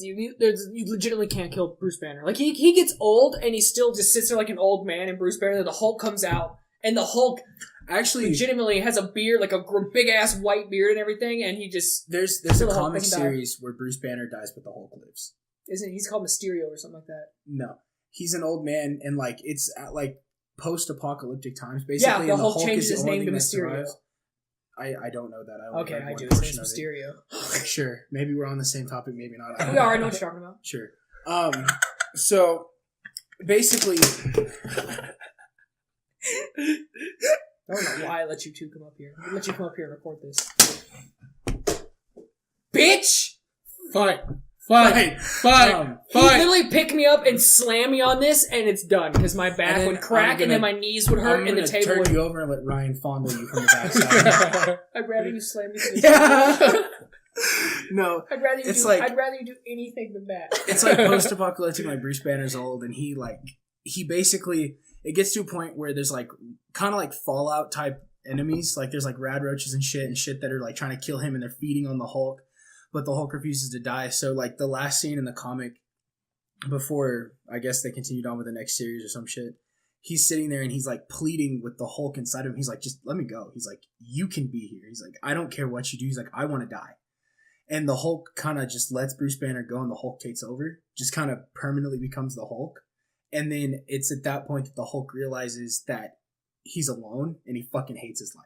You legitimately can't kill Bruce Banner. Like he gets old and he still just sits there like an old man. And Bruce Banner, the Hulk comes out, and the Hulk Actually, legitimately has a beard, like a big ass white beard and everything. And he just there's a the Hulk comic doesn't die. series where Bruce Banner dies but the Hulk lives. he's called Mysterio or something like that. No, he's an old man and like it's at like post-apocalyptic times basically. Yeah, the and Hulk changes is the his only name to thing that Mysterio. survives. I don't know that. I only Okay, read I one do. His portion name's of it. Mysterio. Sure, maybe we're on the same topic, maybe not. I don't We are. I know what you're talking about. Sure. So basically, I don't know why I let you two come up here. I let you come up here and record this. Bitch! Fine. Fine. He literally picked me up and slammed me on this, and it's done because my back And then would crack, and then my knees would hurt, I'm and the gonna table turn would. you over and let Ryan fondle you from the backside. I'd rather you slam me. To the Yeah. No, I'd rather you It's do. like- I'd rather you do anything than that. it's like post-apocalyptic. Like Bruce Banner's old, and he basically it gets to a point where there's like kind of like Fallout type enemies. Like there's like rad roaches and shit that are like trying to kill him, and they're feeding on the Hulk, but the Hulk refuses to die. So like the last scene in the comic before I guess they continued on with the next series or some shit. He's sitting there and he's like pleading with the Hulk inside of him. He's like, just let me go. He's like, you can be here. He's like, I don't care what you do. He's like, I want to die. And the Hulk kind of just lets Bruce Banner go and the Hulk takes over. Just kind of permanently becomes the Hulk. And then it's at that point that the Hulk realizes that he's alone and he fucking hates his life.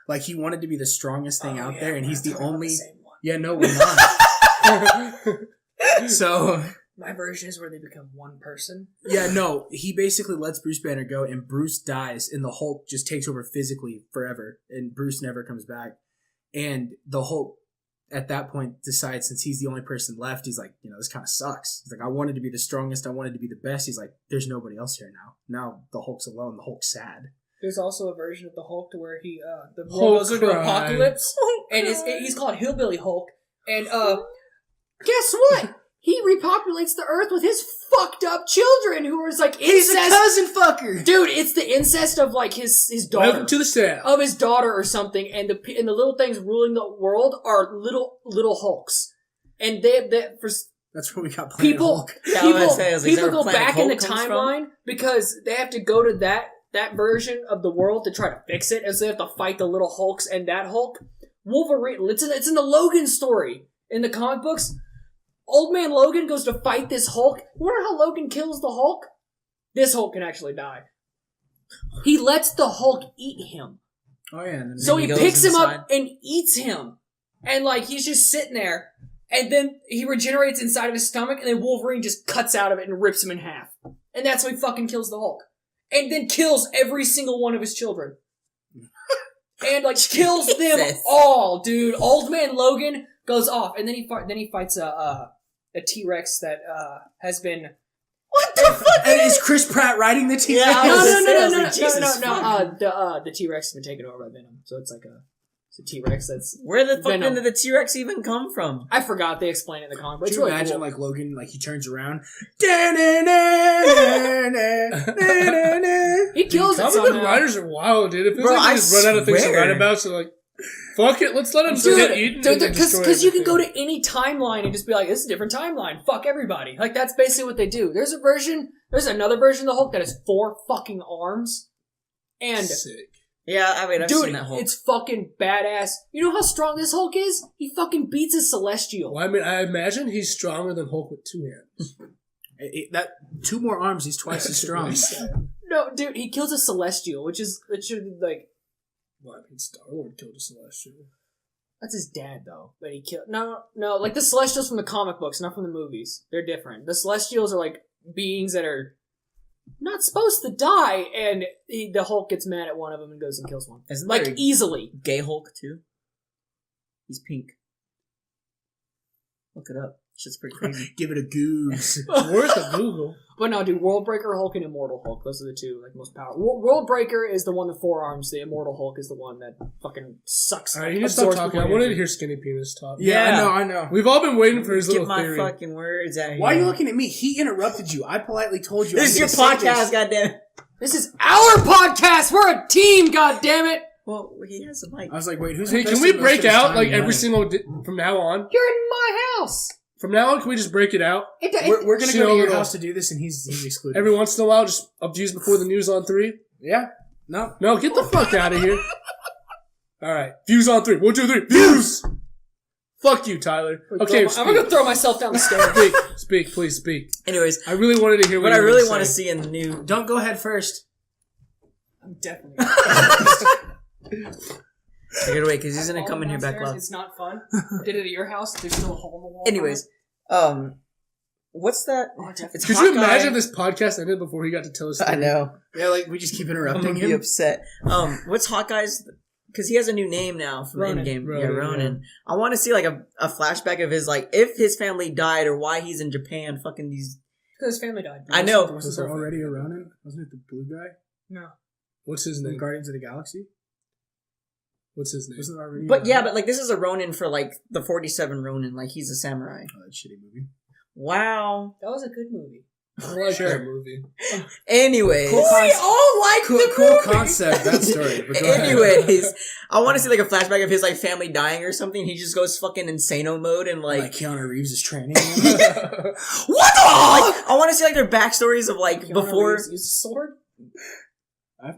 Like he wanted to be the strongest thing out there and he's the only... Yeah, no, we're not. So... My version is where they become one person. Yeah, no, he basically lets Bruce Banner go and Bruce dies and the Hulk just takes over physically forever and Bruce never comes back. And the Hulk at that point decides since he's the only person left, he's like, this kind of sucks. He's like, I wanted to be the strongest. I wanted to be the best. He's like, there's nobody else here now. Now the Hulk's alone. The Hulk's sad. There's also a version of the Hulk to where the Hulk world goes into cried. apocalypse, and he's called Hillbilly Hulk. And guess what? he repopulates the earth with his fucked up children who are like He's a incest. cousin fucker. Dude, it's the incest of like his daughter. Welcome to the South. Of his daughter or something, and the little things ruling the world are little Hulks. And they for That's where we got Planet people Hulk. Yeah, I was gonna say, is people that go where Planet back in the Hulk comes from? timeline because they have to go to that version of the world to try to fix it, and so they have to fight the little Hulks and that Hulk. Wolverine, it's in the Logan story in the comic books. Old man Logan goes to fight this Hulk. You wonder how Logan kills the Hulk? This Hulk can actually die. He lets the Hulk eat him. Oh yeah. And then So he he goes picks him inside. up and eats him. And like he's just sitting there. And then he regenerates inside of his stomach, and then Wolverine just cuts out of it and rips him in half. And that's how he fucking kills the Hulk. And then kills every single one of his children. And like kills them Jesus. all, dude. Old man Logan goes off, and then he fights a T-Rex that has been. What the fuck? And is Chris Pratt riding the T-Rex? Yeah, I was No. Jesus fuck. The T-Rex has been taken over by Venom, so it's like it's a T-Rex that's. Where the fuck Venom. did the T-Rex even come from? I forgot they explain it in the comic, but Could it's you really imagine cool. like Logan, like he turns around? He kills it Comic book somehow. writers are wild, dude. It feels Bro, like they I just run out of things to swear. write about, so like, fuck it, let's let them get eaten. Dude, and destroy because you can go everything. to any timeline and just be like, this is a different timeline. Fuck everybody. Like, that's basically what they do. There's another version of the Hulk that has 4 fucking arms. And, Sick. Yeah, I mean, I've dude, seen that Hulk. it's fucking badass. You know how strong this Hulk is? He fucking beats a Celestial. Well, I mean, I imagine he's stronger than Hulk with 2 hands. That 2 more arms, he's twice as strong. No, dude, he kills a Celestial, which should be like, Well, I mean, Star-Lord killed a Celestial. that's his dad, though. But he killed, no, like the Celestials from the comic books, not from the movies. They're different. The Celestials are like beings that are not supposed to die, and the Hulk gets mad at one of them and goes and kills one. Isn't Like, there a easily. gay Hulk too? He's pink. Look it up. Shit's pretty crazy. Give it a goose. Worth a Google. But no, dude, Worldbreaker Hulk and Immortal Hulk, those are the two like most powerful. Worldbreaker is the one with 4 arms. The Immortal Hulk is the one that fucking sucks. Alright, you need to stop absorbs talking. I people wanted to energy. hear Skinny Penis talk. Yeah, I know. We've all been waiting for his Get little my theory. fucking words out here. Why are you looking at me? He interrupted you. I politely told you. This is your podcast, goddammit. This is our podcast. We're a team. God damn it! Well, he has a mic. I was like, wait, who's Hey, can investing we most break of his out time like and every money? single from now on? You're in my house. From now on, can we just break it out? We're gonna Chill go to your little- house to do this, and he's excluded. Every once in a while, just abuse before the news on 3? Yeah. No. No, get the fuck out of here. Alright, views on 3. 1, 2, 3. Views! Fuck you, Tyler. Okay, I'm gonna go throw myself down the stairs. speak, please speak. Anyways, I really wanted to hear what what I you were really gonna want to say. see in the new... Don't go head first. I'm definitely. Take it away, because he's going to come in here back Downstairs, loud. It's not fun. Did it at your house? There's still a hole in the wall. Anyways, what's that? It's Could you Hawkeye. imagine if this podcast ended before he got to tell us? I know. Yeah, like we just keep I'm interrupting gonna be him. upset. What's Hawkeye's? Because he has a new name now from Ronan. Endgame. Ronan, Yeah, Ronan. I want to see like a flashback of his like if his family died or why he's in Japan. Fucking these. Because his family died. I know. Wasn't there already a Ronin? Wasn't it the blue guy No. What's his from name? Guardians of the Galaxy? What's his name? Wasn't there already? But yeah, but like this is a Ronin for like the 47 Ronin. Like he's a samurai. Oh, that shitty movie. Wow. That was a good movie. I like that movie. Anyways. Cool concept. all like Cool concept. That story. But go ahead. Anyways, I want to see like a flashback of his like family dying or something. He just goes fucking insano mode and Like like Keanu Reeves is training. what the? Like I want to see like their backstories of like Keanu before. Reeves used a sword.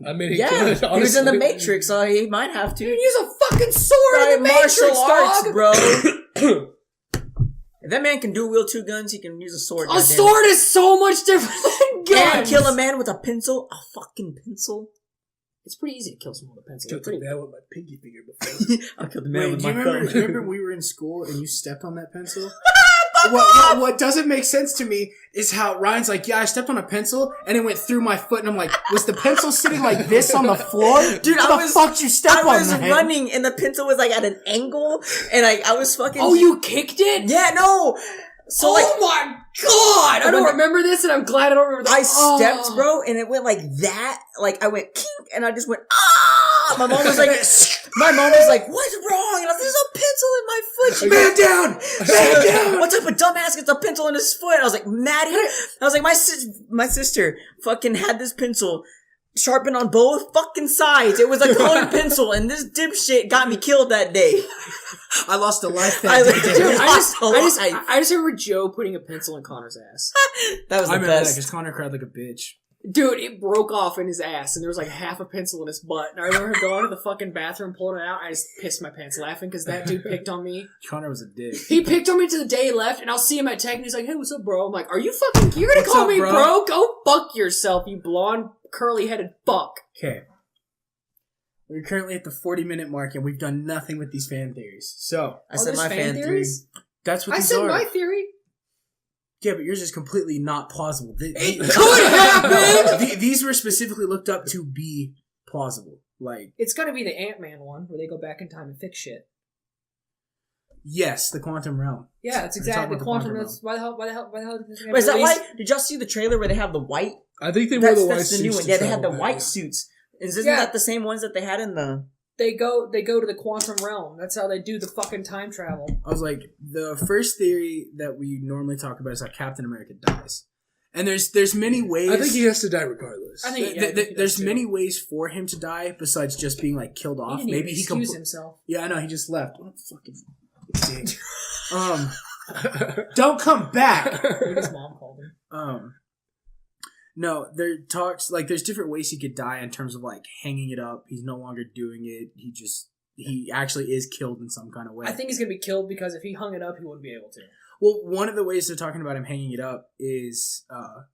I mean, he Yeah, could, he was in the honestly. Matrix, so he might have to. Use a fucking sword Right, in the Matrix, martial arts, dog. bro. If that man can dual wield 2 guns, he can use a sword. A goddammit. sword is so much different than guns. And kill a man with a pencil. A fucking pencil. It's pretty easy to kill someone with a pencil. Killed They're the pretty. man with my pinky finger before. I'll kill the man Wait, with do you my remember? thumb. Do you remember we were in school and you stepped on that pencil? What doesn't make sense to me is how Ryan's like, yeah, I stepped on a pencil and it went through my foot, and I'm like, was the pencil sitting like this on the floor? Dude, how I the was- fuck did you step I on was that? running and the pencil was like at an angle and I was fucking. Oh, you kicked it? Yeah, no. So oh like my god! I don't When- remember this, and I'm glad I don't remember I this. stepped, bro, and it went like that. Like I went kink and I just went ah. stop. My mom was like, what's wrong? And I was like, there's a pencil in my foot. She Man down! Man down! what type of dumbass gets a pencil in his foot? I was like, Maddie. I was like, my sister fucking had this pencil sharpened on both fucking sides. It was a colored pencil, and this dipshit got me killed that day. I lost a life I that day. literally lost a life. I just remember Joe putting a pencil in Connor's ass. That was I the remember that best. because Connor cried like a bitch. Dude, it broke off in his ass, and there was like half a pencil in his butt. And I remember him going to the fucking bathroom, pulling it out. I just pissed my pants laughing because that dude picked on me. Connor was a dick. He picked on me to the day he left, and I'll see him at tech, and he's like, "Hey, what's up, bro?" I'm like, "Are you fucking? You're gonna What's call up, me bro? bro? Go fuck yourself, you blonde, curly-headed fuck." Okay. We're currently at the 40-minute mark, and we've done nothing with these fan theories. So, I said there's my fan theories. that's what I these said are. my theory. Yeah, but yours is completely not plausible. It could happen. These were specifically looked up to be plausible. Like, It's gonna be the Ant-Man one where they go back in time and fix shit. yes, the quantum realm. Yeah, that's We're exactly talking the about quantum. realm. That's why the hell? Did this Wait, is that release? why? Did y'all see the trailer where they have the white? I think they wear the white That's the suits. new one. to Yeah, they had the travel white back. suits. Isn't Yeah. that the same ones that they had in the? They go to the quantum realm. That's how they do the fucking time travel. I was like, the first theory that we normally talk about is that Captain America dies. And there's many ways. I think he has to die regardless. I think he there's does too. many ways for him to die besides just being like killed He off. didn't Maybe even he excuse himself. Yeah, I know. He just left. What a fucking dick. Don't come back. I think his mom called him. No, there talks like there's different ways he could die in terms of like hanging it up. He's no longer doing it. He actually is killed in some kind of way. I think he's gonna be killed because if he hung it up, he wouldn't be able to. Well, one of the ways they're talking about him hanging it up is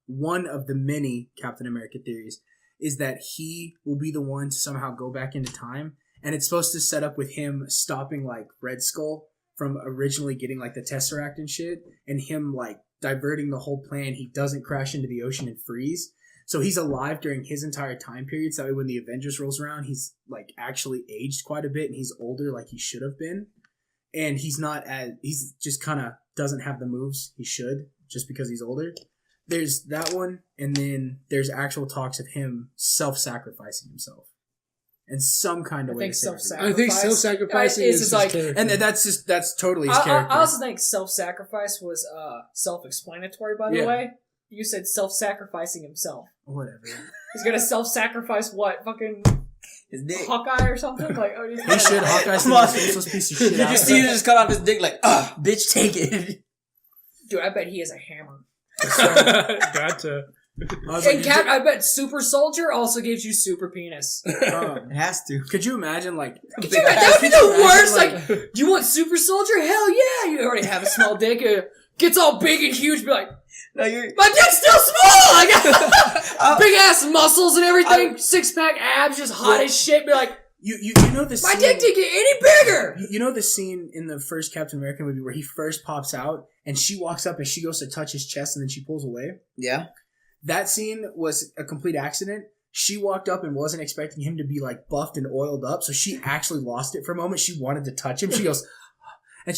one of the many Captain America theories is that he will be the one to somehow go back into time, and it's supposed to set up with him stopping like Red Skull from originally getting like the Tesseract and shit, and him like diverting the whole plan. He doesn't crash into the ocean and freeze, so he's alive during his entire time period. So that way, when the Avengers rolls around, he's like actually aged quite a bit, and he's older like he should have been, and he's just kind of doesn't have the moves he should just because he's older. There's that one, and then there's actual talks of him self-sacrificing himself in some kind of way. I think to save everybody. self-sacrifice. I think self-sacrificing Is is it's his like- character. And that's totally his I character. also think self-sacrifice was self-explanatory. By the Yeah. way, you said self-sacrificing himself. Whatever. He's gonna self-sacrifice what? Fucking His dick. Hawkeye or something? Like, oh, He should. Hawkeye's the Come on. most useless piece of shit Did out you see there. him just cut off his dick like, bitch, take it. Dude, I bet he has a hammer. Gotcha. I was like, And I bet Super Soldier also gives you super penis. It has to. could you imagine like Could you imagine? That would be the worst. Imagine, Like, do you want Super Soldier? Hell yeah! You already have a small dick. Gets all big and huge. Be like, No, you're. my dick's still small. I got big ass muscles and everything. 6-pack abs, just hot as shit. Be like, you know the my scene, dick didn't get any bigger. You know the scene in the first Captain America movie where he first pops out and she walks up and she goes to touch his chest and then she pulls away? Yeah. That scene was a complete accident. She walked up and wasn't expecting him to be like buffed and oiled up, so she actually lost it for a moment. She wanted to touch him. She goes, and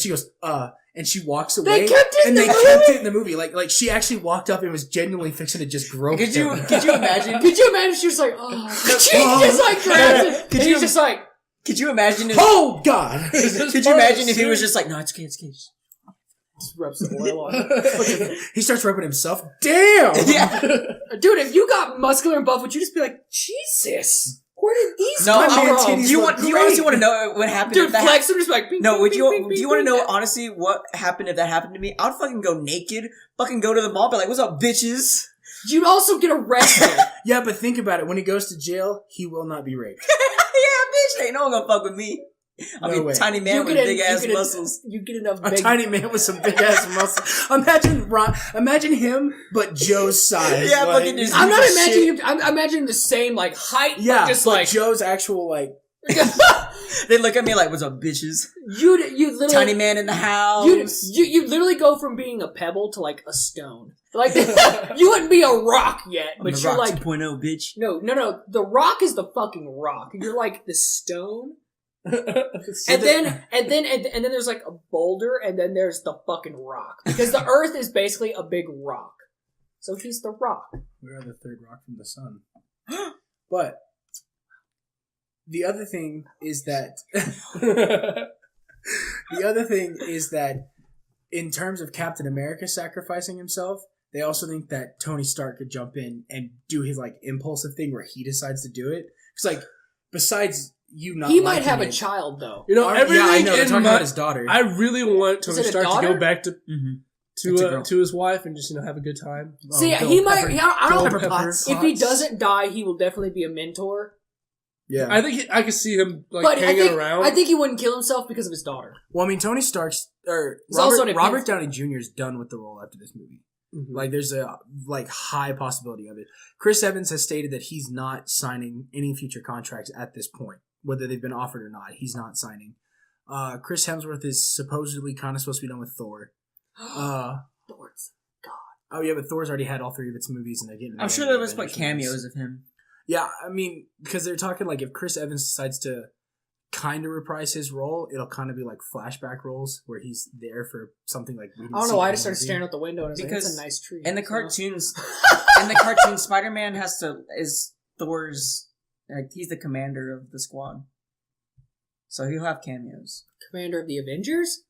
she walks away. They kept it in and the they movie? kept it in the movie. Like she actually walked up and was genuinely fixing to just grope Could you him. imagine? Could you imagine? She was like, oh, she Oh. just like grabs it. Could And you- he's just like, Could you imagine if? Oh God! Could you imagine if he was just like, no, it's okay, it's okay. just rubs the oil on it. He starts rubbing himself. Damn! Yeah. Dude, if you got muscular and buff, would you just be like, Jesus, where did these No, come man's from? titties do you look honestly great. want to know what happened? Dude, if that flex them just like, bing, No, bing, would bing, you? bing, Do bing, you want to bing. know honestly what happened if that happened to me? I'd fucking go naked, fucking go to the mall, be like, "What's up, bitches?" You'd also get arrested. Yeah, but think about it. When he goes to jail, he will not be raped. Yeah, bitch, ain't no one gonna fuck with me. I'll No be way. a tiny man You with get big ass you get muscles. You get enough A big. tiny man with some big ass muscles. Imagine him, but Joe's size. Yeah, like, fucking just- I'm not shit. imagining him. I'm imagining the same like height. but Yeah, just but like Joe's actual like. They look at me like, "What's up, bitches?" you literally Tiny man in the house. You literally go from being a pebble to like a stone. Like you wouldn't be a rock yet, I'm but the you're Rock like 2.0, bitch. no. The rock is the fucking rock. You're like the stone. And then there's like a boulder, and then there's the fucking rock. Because the earth is basically a big rock. So he's the rock. We are the third rock from the sun. But The other thing is that in terms of Captain America sacrificing himself, they also think that Tony Stark could jump in and do his like impulsive thing where he decides to do it. It's like besides you not, He might liking have a it- child though. You know, everything Yeah, I know. They're in talking my, about his daughter. I really want Is Tony it a Stark to daughter? go back to It's a girl. to his wife and just have a good time. See, Bill he might. Pepper- I don't. Bill Pepper If he Potts. doesn't die, he will definitely be a mentor. Yeah. I think I could see him like But hanging around. I think he wouldn't kill himself because of his daughter. Well, I mean, Tony Stark's or He's also an Robert appearance- Downey Jr. is done with the role after this movie. Mhm. Like, there's a high possibility of it. Chris Evans has stated that he's not signing any future contracts at this point, whether they've been offered or not. He's not signing. Chris Hemsworth is supposedly kind of supposed to be done with Thor. Thor's. Oh yeah, but Thor's already had all three of its movies, and they're getting. I'm sure there was like cameos of him. Yeah, I mean, because they're talking like if Chris Evans decides to kind of reprise his role, it'll kind of be like flashback roles where he's there for something like. We didn't I don't see know why I in just the started movie. staring out the window and I was like, Because "That's a nice tree." In the So- cartoons, Spider-Man is Thor's, like, he's the commander of the squad. So he'll have cameos. Commander of the Avengers.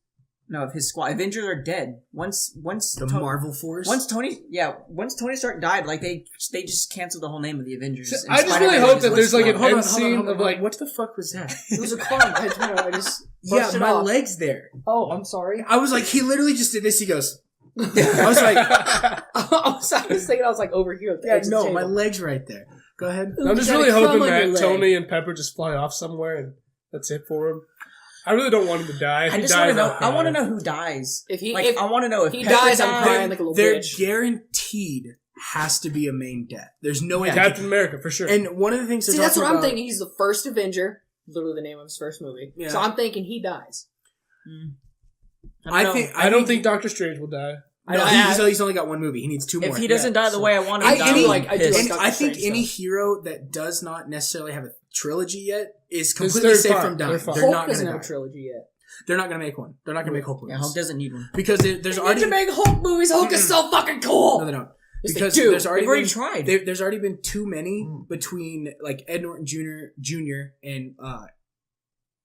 No, of his squad. Avengers are dead. Once The Marvel Force. Once Tony Stark died, like they just canceled the whole name of the Avengers. and I just really Spider-Man hope is that the there's like an squad. end scene of like what the fuck was that? It was a crumb. I just Yeah, brushed it my off. leg's there. Oh, I'm sorry. I was like, he literally just did this. He goes, I was like, I was thinking I was like over here. At the yeah, edge of the no, table. my leg's right there. Go ahead. Ooh, I'm you just got a really crumb hoping on your that leg. Tony and Pepper just fly off somewhere and that's it for him. I really don't want him to die. If I he just want to dies, know. I'll I want to cry. know who dies. If he Like, if I want to know if he Pepper dies, I'm dies. crying like a little They're bitch. guaranteed has to be a main death. There's no way. Captain America for sure. And one of the things See, they're that's what talking I'm about- thinking. He's the first Avenger, literally the name of his first movie. Yeah. So I'm thinking he dies. I don't think Doctor Strange will die. No, I- he's only got one movie. He needs two more. If he doesn't die the way I want him I to die, do I'm like- I do pissed. like And Doctor I think Strange, any though. hero that does not necessarily have a trilogy yet is Because completely they're safe fine. from dying. They're fine. They're Hulk not doesn't going have to a die. trilogy yet. They're not going to make one. They're not going to make Hulk movies. Yeah, Hulk doesn't need one. Because there's They already need to make Hulk movies. Hulk is so fucking cool. no, they don't. Yes, Because they do. there's already They've already been, tried. there's already been too many between like Ed Norton Jr. and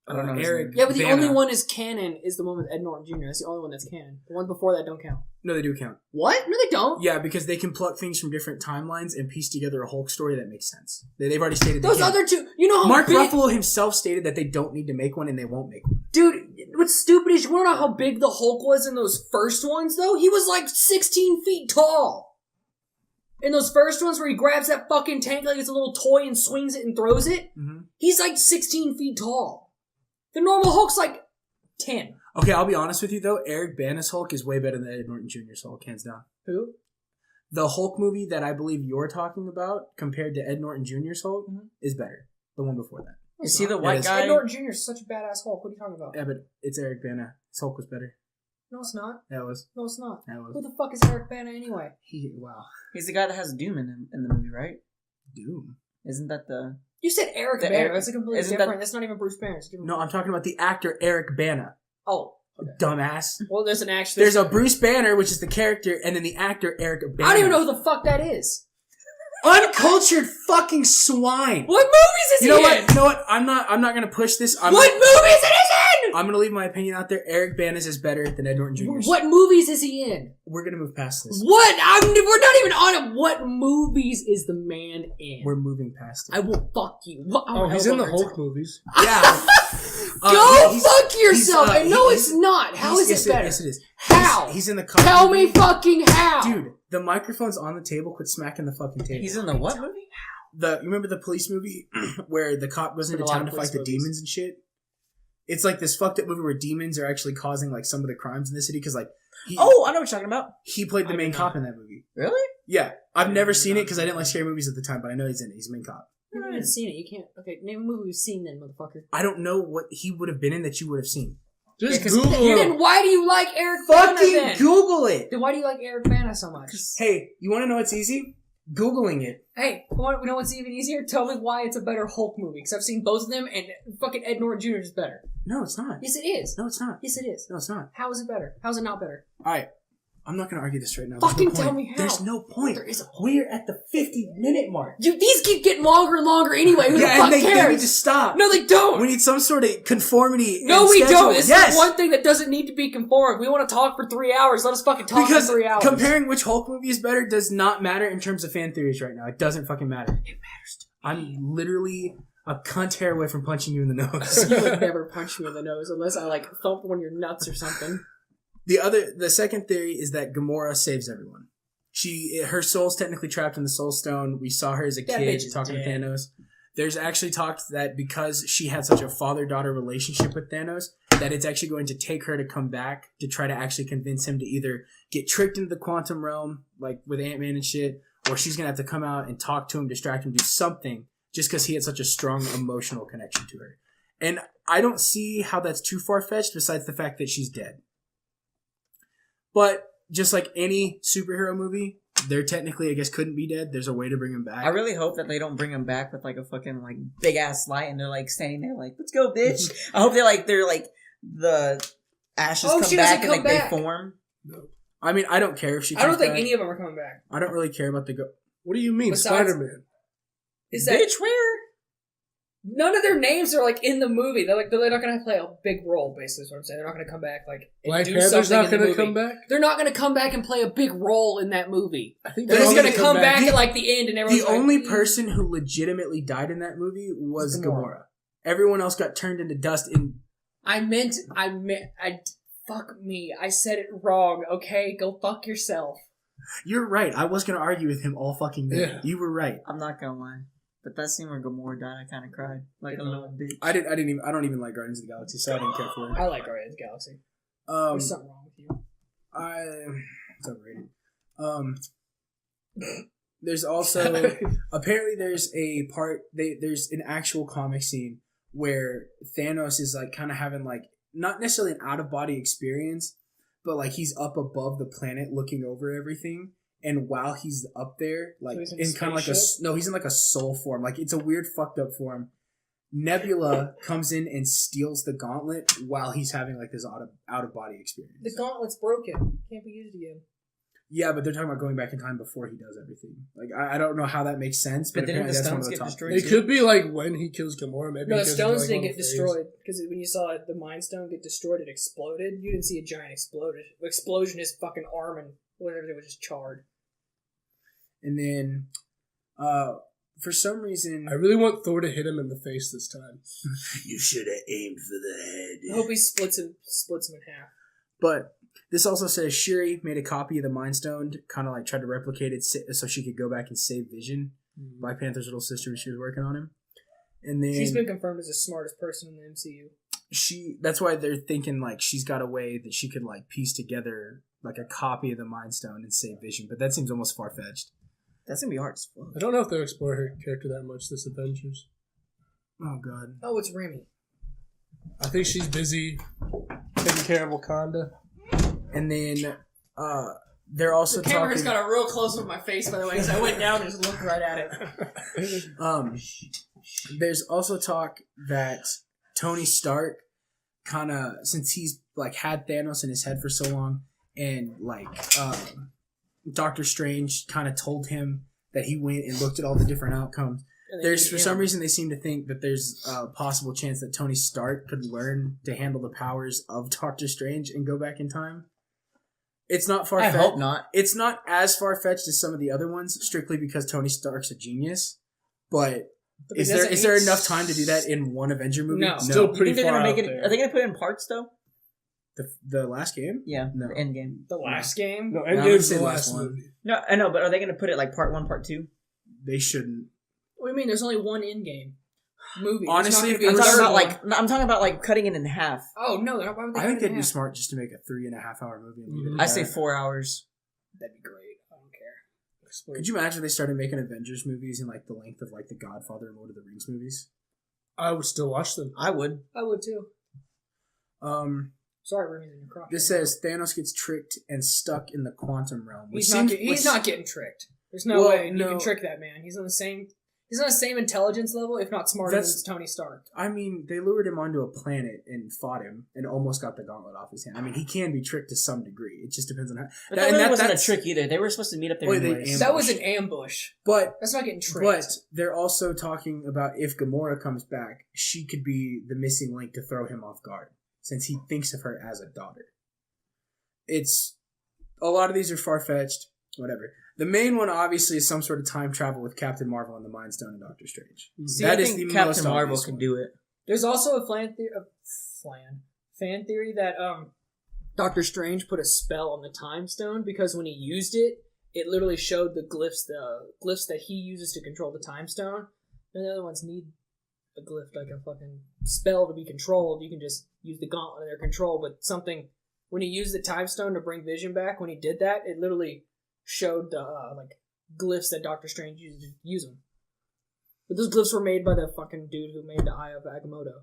I don't know his Eric. name. Yeah, but the Bana. only one is canon is the one with Ed Norton Jr. That's the only one that's canon. The one before that don't count. No, they do count. What? No, they don't. Yeah, because they can pluck things from different timelines and piece together a Hulk story that makes sense. They've already stated they Those can. other two, you know how Mark big, Ruffalo himself stated that they don't need to make one and they won't make one. dude. What's stupid is you want to know how big the Hulk was in those first ones, though. He was like 16 feet tall. In those first ones where he grabs that fucking tank like it's a little toy and swings it and throws it, Mm-hmm. he's like 16 feet tall. The normal Hulk's like 10. Okay, I'll be honest with you though. Eric Bana's Hulk is way better than Ed Norton Jr.'s Hulk, hands down. Who? The Hulk movie that I believe you're talking about, compared to Ed Norton Jr.'s Hulk, is better. The one before that. Is he the It white is. guy? Ed Norton Jr. is such a badass Hulk. What are you talking about? Yeah, but it's Eric Bana. His Hulk was better. No, it's not. That was. No, it's not. That was. Who the fuck is Eric Bana anyway? Wow. He's the guy that has Doom in the movie, right? Doom. Isn't that the? You said Eric The Bana. Eric- That's a completely isn't different. that- That's not even Bruce Banner. It's a different- No, I'm talking about the actor Eric Bana. Oh. Dumbass. Well, there's an action. There's a Bruce Banner, which is the character, and then the actor Eric Bana. I don't even know who the fuck that is. Uncultured fucking swine. What movies is You know he what? in? You know what? I'm not gonna push this. What movies is he in? I'm gonna leave my opinion out there. Eric Bana's is better than Ed Norton Jr.'s. What movies is he in? We're gonna move past this. What? We're not even on it. What movies is the man in? We're moving past it. I will fuck you. What? Oh, he's in the Hulk movies. Yeah. Go he's- fuck yourself. he's, I know he's- it's not. How is yes, it better? Yes, it is. How? He's in the. Tell me fucking how. dude. The microphone's on the table. Quit smacking the fucking table. He's in the what movie? You remember the police movie where the cop goes Been into a lot town of to fight police the movies. demons and shit? It's like this fucked up movie where demons are actually causing like some of the crimes in the city because like he, Oh, I know what you're talking about. he played the I main did cop not. in that movie. Really? Yeah, I've never did seen it not because I know didn't like that. scary movies at the time, but I know he's in it. He's the main cop. You haven't even seen it. You can't. Okay, name a movie we've seen then, motherfucker. I don't know what he would have been in that you would have seen. Just Yeah, 'cause Google Then him. why do you like Eric Bana Fucking then? Google it. Then why do you like Eric Bana so much? Hey, you want to know what's easy? Googling it. Hey, you know what's even easier? Tell me why it's a better Hulk movie. Because I've seen both of them, and fucking Ed Norton Jr. is better. No, it's not. Yes, it is. No, it's not. Yes, it is. No, it's not. How is it better? How is it not better? All right. I'm not going to argue this right now. Fucking There's no tell point. me how. There's no point. There is a We're at the 50-minute mark. These keep getting longer and longer anyway. Who the Yeah, fuck and they cares? need to stop. No, they don't. We need some sort of conformity. No, and we schedule. don't. It's yes. the one thing that doesn't need to be conformed. We want to talk for 3 hours. Let us fucking talk Because for 3 hours. comparing which Hulk movie is better does not matter in terms of fan theories right now. It doesn't fucking matter. It matters. I'm literally a cunt hair away from punching you in the nose. You would never punch me in the nose unless I like thump one of your nuts or something. The second theory is that Gamora saves everyone. Her soul's technically trapped in the Soul Stone. We saw her as a That kid bitch is talking to dead. Thanos. There's actually talk that because she had such a father-daughter relationship with Thanos, that it's actually going to take her to come back to try to actually convince him to either get tricked into the quantum realm, like with Ant-Man and shit, or she's going to have to come out and talk to him, distract him, do something, just because he had such a strong emotional connection to her. And I don't see how that's too far-fetched besides the fact that she's dead. But just like any superhero movie, they're technically, I guess, couldn't be dead. There's a way to bring them back. I really hope that they don't bring him back with like a fucking like big ass light and they're like standing there like, let's go, bitch. I hope they're like the ashes Oh, come she doesn't back and come like back. they form. I mean, I don't care if she I don't comes think back. any of them are coming back. I don't really care about the What do you mean, Besides- Spider-Man? Is that Bitch, where? none of their names are like in the movie? They're not going to play a big role. Basically, is what I'm saying. They're not going to come back like and Black do Panther's something not in the going to movie. come back? They're not going to come back and play a big role in that movie. I think They're all just going gonna to come back The- at like the end, and everyone's The like, only person who legitimately died in that movie was Gamora. Gamora. Everyone else got turned into dust. In Fuck me. I said it wrong. Okay, go fuck yourself. You're right. I was gonna argue with him all fucking day. Yeah. You were right. I'm not gonna lie. But that scene where Gamora died, I kind of cried. Like a little bitch. I don't even like Guardians of the Galaxy, so I didn't care for it. I like Guardians of the Galaxy. There's something wrong with you. It's overrated. There's also apparently there's a part there's an actual comic scene where Thanos is like kind of having like not necessarily an out of body experience, but like he's up above the planet looking over everything, and while he's up there, like So he's in in kind of like he's in like a soul form, like it's a weird fucked up form. Nebula comes in and steals the gauntlet while he's having like this out of body experience. The gauntlet's broken. Can't be used again. Yeah, but they're talking about going back in time before he does everything. Like, I don't know how that makes sense, but, But didn't apparently the that's one of stones the get top destroyed? things. It could be like when he kills Gamora, maybe. No, he the goes stones into, didn't like, get one phase. destroyed because when you saw the Mind Stone get destroyed, it exploded. You didn't see a giant explosion. His fucking arm and whatever it was just charred. And then, for some reason, I really want Thor to hit him in the face this time. you should have aimed for the I head. hope he splits him in half. But this also says Shuri made a copy of the Mind Stone, kind of like tried to replicate it so she could go back and save Vision, Black Panther's little sister, when she was working on him. And then She's been confirmed as the smartest person in the MCU. that's why they're thinking like she's got a way that she could like piece together like a copy of the Mind Stone and save Vision, but that seems almost far fetched. That's gonna be hard as fuck. I don't know if they'll explore her character that much this Avengers. Oh god. Oh, it's Remy. I think she's busy taking care of Wakanda. And then they're also The camera's talking. got a real close of my face, by the way, because I went down and just looked right at it. There's also talk that Tony Stark kind of, since he's like had Thanos in his head for so long, and like Doctor Strange kind of told him that he went and looked at all the different outcomes. And they There's did for him. some reason they seem to think that there's a possible chance that Tony Stark could learn to handle the powers of Doctor Strange and go back in time. It's not far I fetched. hope not. It's not as far fetched as some of the other ones, strictly because Tony Stark's a genius. But But is it there doesn't is there mean- enough time to do that in one Avenger movie? No. Still You pretty think they're far gonna out make it? there. Are they gonna put it in parts though? The last game? Yeah, No. the end game. The last game? No, I'm gonna Endgame's say the the last last one. movie. No, I know, but are they gonna put it like part 1, part 2? They shouldn't. What do you mean? There's only one in game movie. Honestly, There's if not it gonna was- be a third one. I'm talking about like cutting it in half. Oh no! Why would they? I cut think it they'd in be half? smart just to make a 3.5 hour movie and leave it at I that. say 4 hours. That'd be great. I don't care. Explain. Could you imagine if they started making Avengers movies in like the length of like the Godfather and Lord of the Rings movies? I would still watch them. I would. I would too. Sorry, Remy's in your crotch. This says Thanos gets tricked and stuck in the quantum realm. He's not getting tricked. There's no Well, way you no. can trick that man. He's in the same. He's on the same intelligence level, if not smarter That's- than Tony Stark. I mean, they lured him onto a planet and fought him and almost got the gauntlet off his hand. I mean, he can be tricked to some degree. It just depends on how. But that really wasn't a trick either. They were supposed to meet up there Wait, they anyways. ambush. That was an ambush. But That's not getting tricked. they're also talking about if Gamora comes back, she could be the missing link to throw him off guard, since he thinks of her as a daughter. It's a lot of these are far fetched. Whatever. The main one, obviously, is some sort of time travel with Captain Marvel and the Mind Stone and Doctor Strange. See, That I is think the Captain most Marvel obvious can one. do it. There's also a fan theory that Doctor Strange put a spell on the Time Stone because when he used it, it literally showed the glyphs that he uses to control the Time Stone. And the other ones need a glyph, like a fucking spell to be controlled. You can just use the gauntlet in their control, but something when he used the Time Stone to bring Vision back, when he did that, it literally showed the glyphs that Doctor Strange used to use them. But those glyphs were made by the fucking dude who made the Eye of Agamotto.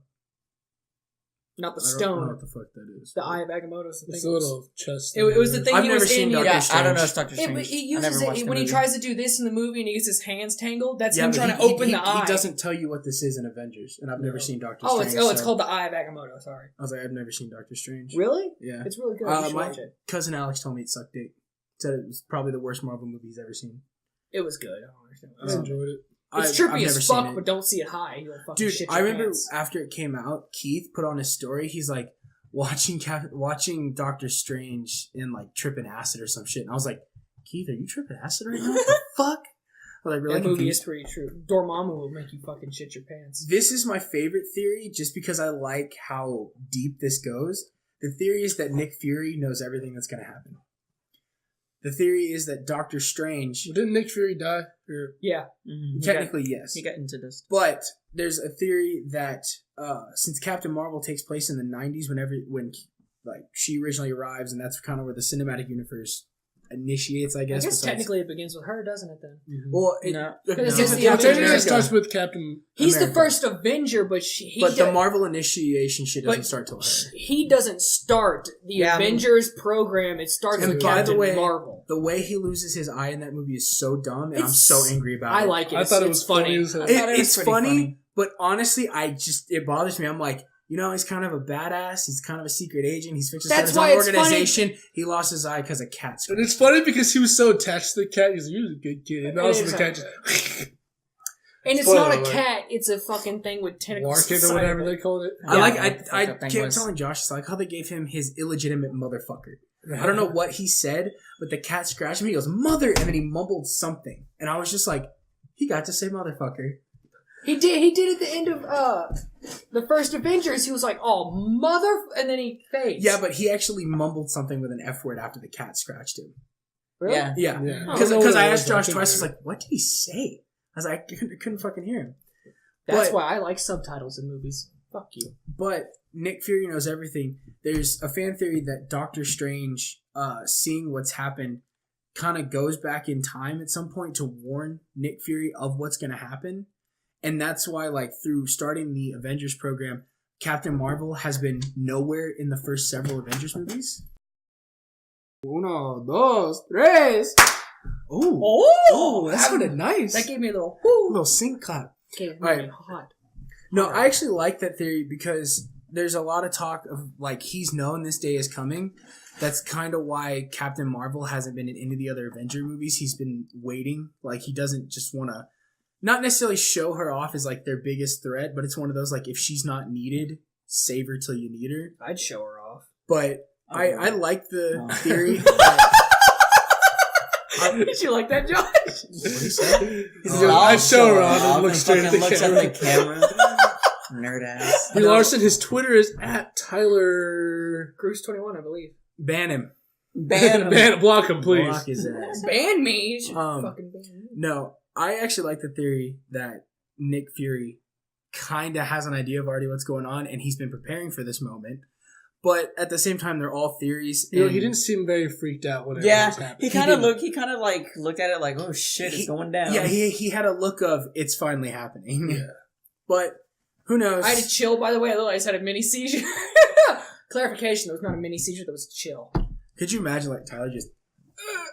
Not the I don't know stone. what the fuck that is. The Eye of Agamotto is the thing. It's a little chest. It was the thing I've he never was seen in. Doctor Yeah, Strange. I don't know. It's Doctor He Strange. uses I never watched it the when he movie. tries to do this in the movie and he gets his hands tangled. That's Yeah, him but trying to he- open he- the eye. He doesn't tell you what this is in Avengers, and I've never seen Doctor Oh, Strange. it's so called the Eye of Agamotto. Sorry. I was like, I've never seen Doctor Strange. Really? Yeah. It's really good. You should My watch it. cousin Alex told me it sucked dick. Said it was probably the worst Marvel movie he's ever seen. It was good. I don't understand. I enjoyed it. It's I've trippy never as seen fuck, it. but don't see it high. You'll fucking Dude, shit I your remember pants. after it came out, Keith put on his story. He's like watching Doctor Strange and like tripping acid or some shit. And I was like, Keith, are you tripping acid right now? What the fuck? I was like, really That movie confused. is pretty true. Dormammu will make you fucking shit your pants. This is my favorite theory, just because I like how deep this goes. The theory is that Nick Fury knows everything that's going to happen. The theory is that Doctor Strange, Didn't Nick Fury die? Or Yeah. Mhm. technically yes, He got into this. but there's a theory that since Captain Marvel takes place in the 90s, when like she originally arrives, and that's kind of where the cinematic universe initiates, I I guess. guess besides- technically it begins with her, doesn't it then? Well, it, No. Because no, it's the yeah, Captain technically it America. starts with Captain. He's America. the first Avenger, but but the Marvel initiation shit doesn't But- start till her. he doesn't start the Yeah, I mean- Avengers program. It starts And with by the Captain way, Marvel. The way he loses his eye in that movie is so dumb, and I'm It's- so angry about I it. like it. I thought it It's was funny as hell. I thought it was It's pretty funny, but honestly, it bothers me. I'm like, he's kind of a badass. He's kind of a secret agent. He's fixing to start That's his own why it's funny. organization. He lost his eye because of cats. And it's funny because he was so attached to the cat. He's like, "You're a good kid." And also the cat just And it's Spoiler not a alert. cat. It's a fucking thing with tentacles. Warkid or whatever they called it. I like. Yeah, I that thing kept was- telling Josh, it's like how they gave him his illegitimate motherfucker. I don't know what he said, but the cat scratched him. He goes, "Mother," and then he mumbled something, and I was just like, he got to say motherfucker. He did at the end of the first Avengers. He was like, "Oh mother," and then he fades. Yeah, but he actually mumbled something with an F word after the cat scratched him. Really? Yeah. Yeah, Yeah. Oh. because I asked I Josh couldn't twice. I hear was like, "What did he say?" I was like, I couldn't fucking hear him. That's But- why I like subtitles in movies. Fuck you. But Nick Fury knows everything. There's a fan theory that Doctor Strange, seeing what's happened, kind of goes back in time at some point to warn Nick Fury of what's going to happen. And that's why, like, through starting the Avengers program, Captain Marvel has been nowhere in the first several Avengers movies. 1, 2, 3. Oh, that sounded nice. That gave me a little a little sync clap. gave me Right. hot. No, I actually like that theory because there's a lot of talk of, like, he's known this day is coming. That's kind of why Captain Marvel hasn't been in any of the other Avenger movies. He's been waiting. Like, he doesn't just want to, not necessarily show her off as, like, their biggest threat, but it's one of those, like, if she's not needed, save her till you need her. I'd show her off. But I like the Oh. theory that, Did you like that, Josh? what he said? He's like, I'd show her off and look and straight at fucking the looks camera. at the camera. Nerd ass. Brie Larson, his Twitter is at Tyler. Cruise 21, I believe. Ban him. Ban him. Man, block him, please. Block his ass. Ban me. You should Um, fucking ban me. No, I actually like the theory that Nick Fury kind of has an idea of already what's going on, and he's been preparing for this moment. But at the same time, they're all theories. You know, and he didn't seem very freaked out when it was Yeah, happening. he kind of looked at it like, oh shit, it's going down. Yeah, he had a look of it's finally happening. Yeah. But who knows? I had a chill, by the way. I thought I just had a mini seizure. Clarification, there was not a mini seizure, there was a chill. Could you imagine like Tyler just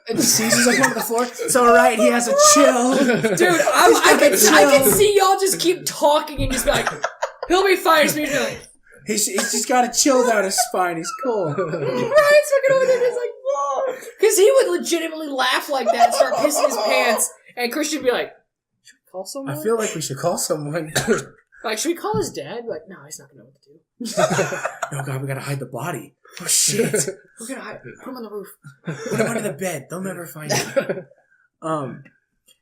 And Caesar's like on the floor. It's all right. He has a chill. Dude, I can see y'all just keep talking and just be like, he'll be fine. Just be like, He's just got a chill down his spine. He's cool. Ryan's fucking over there just like, whoa. Because he would legitimately laugh like that and start pissing his pants. And Christian would be like, should we call someone? I feel like we should call someone. Like, should we call his dad? Like, no, he's not going to know what to do. No, God, we gotta hide the body. Oh, shit. We're going to hide. Put him on the roof. Put him under the bed. They'll never find him.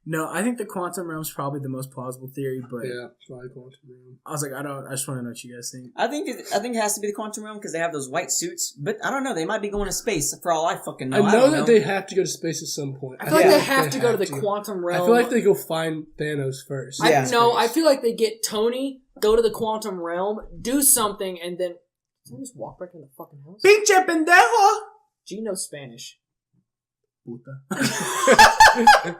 No, I think the quantum realm's probably the most plausible theory, but Yeah, probably quantum realm. I was like, I just want to know what you guys think. I think it has to be the quantum realm because they have those white suits. But I don't know. They might be going to space for all I fucking know. I don't know that they have to go to space at some point. I feel like they have to go to the quantum realm. I feel like they go find Thanos first. I feel like they get Tony, go to the quantum realm, do something, and then someone just walk back in the fucking house. Pinche pendejo! G knows Spanish. Puta. What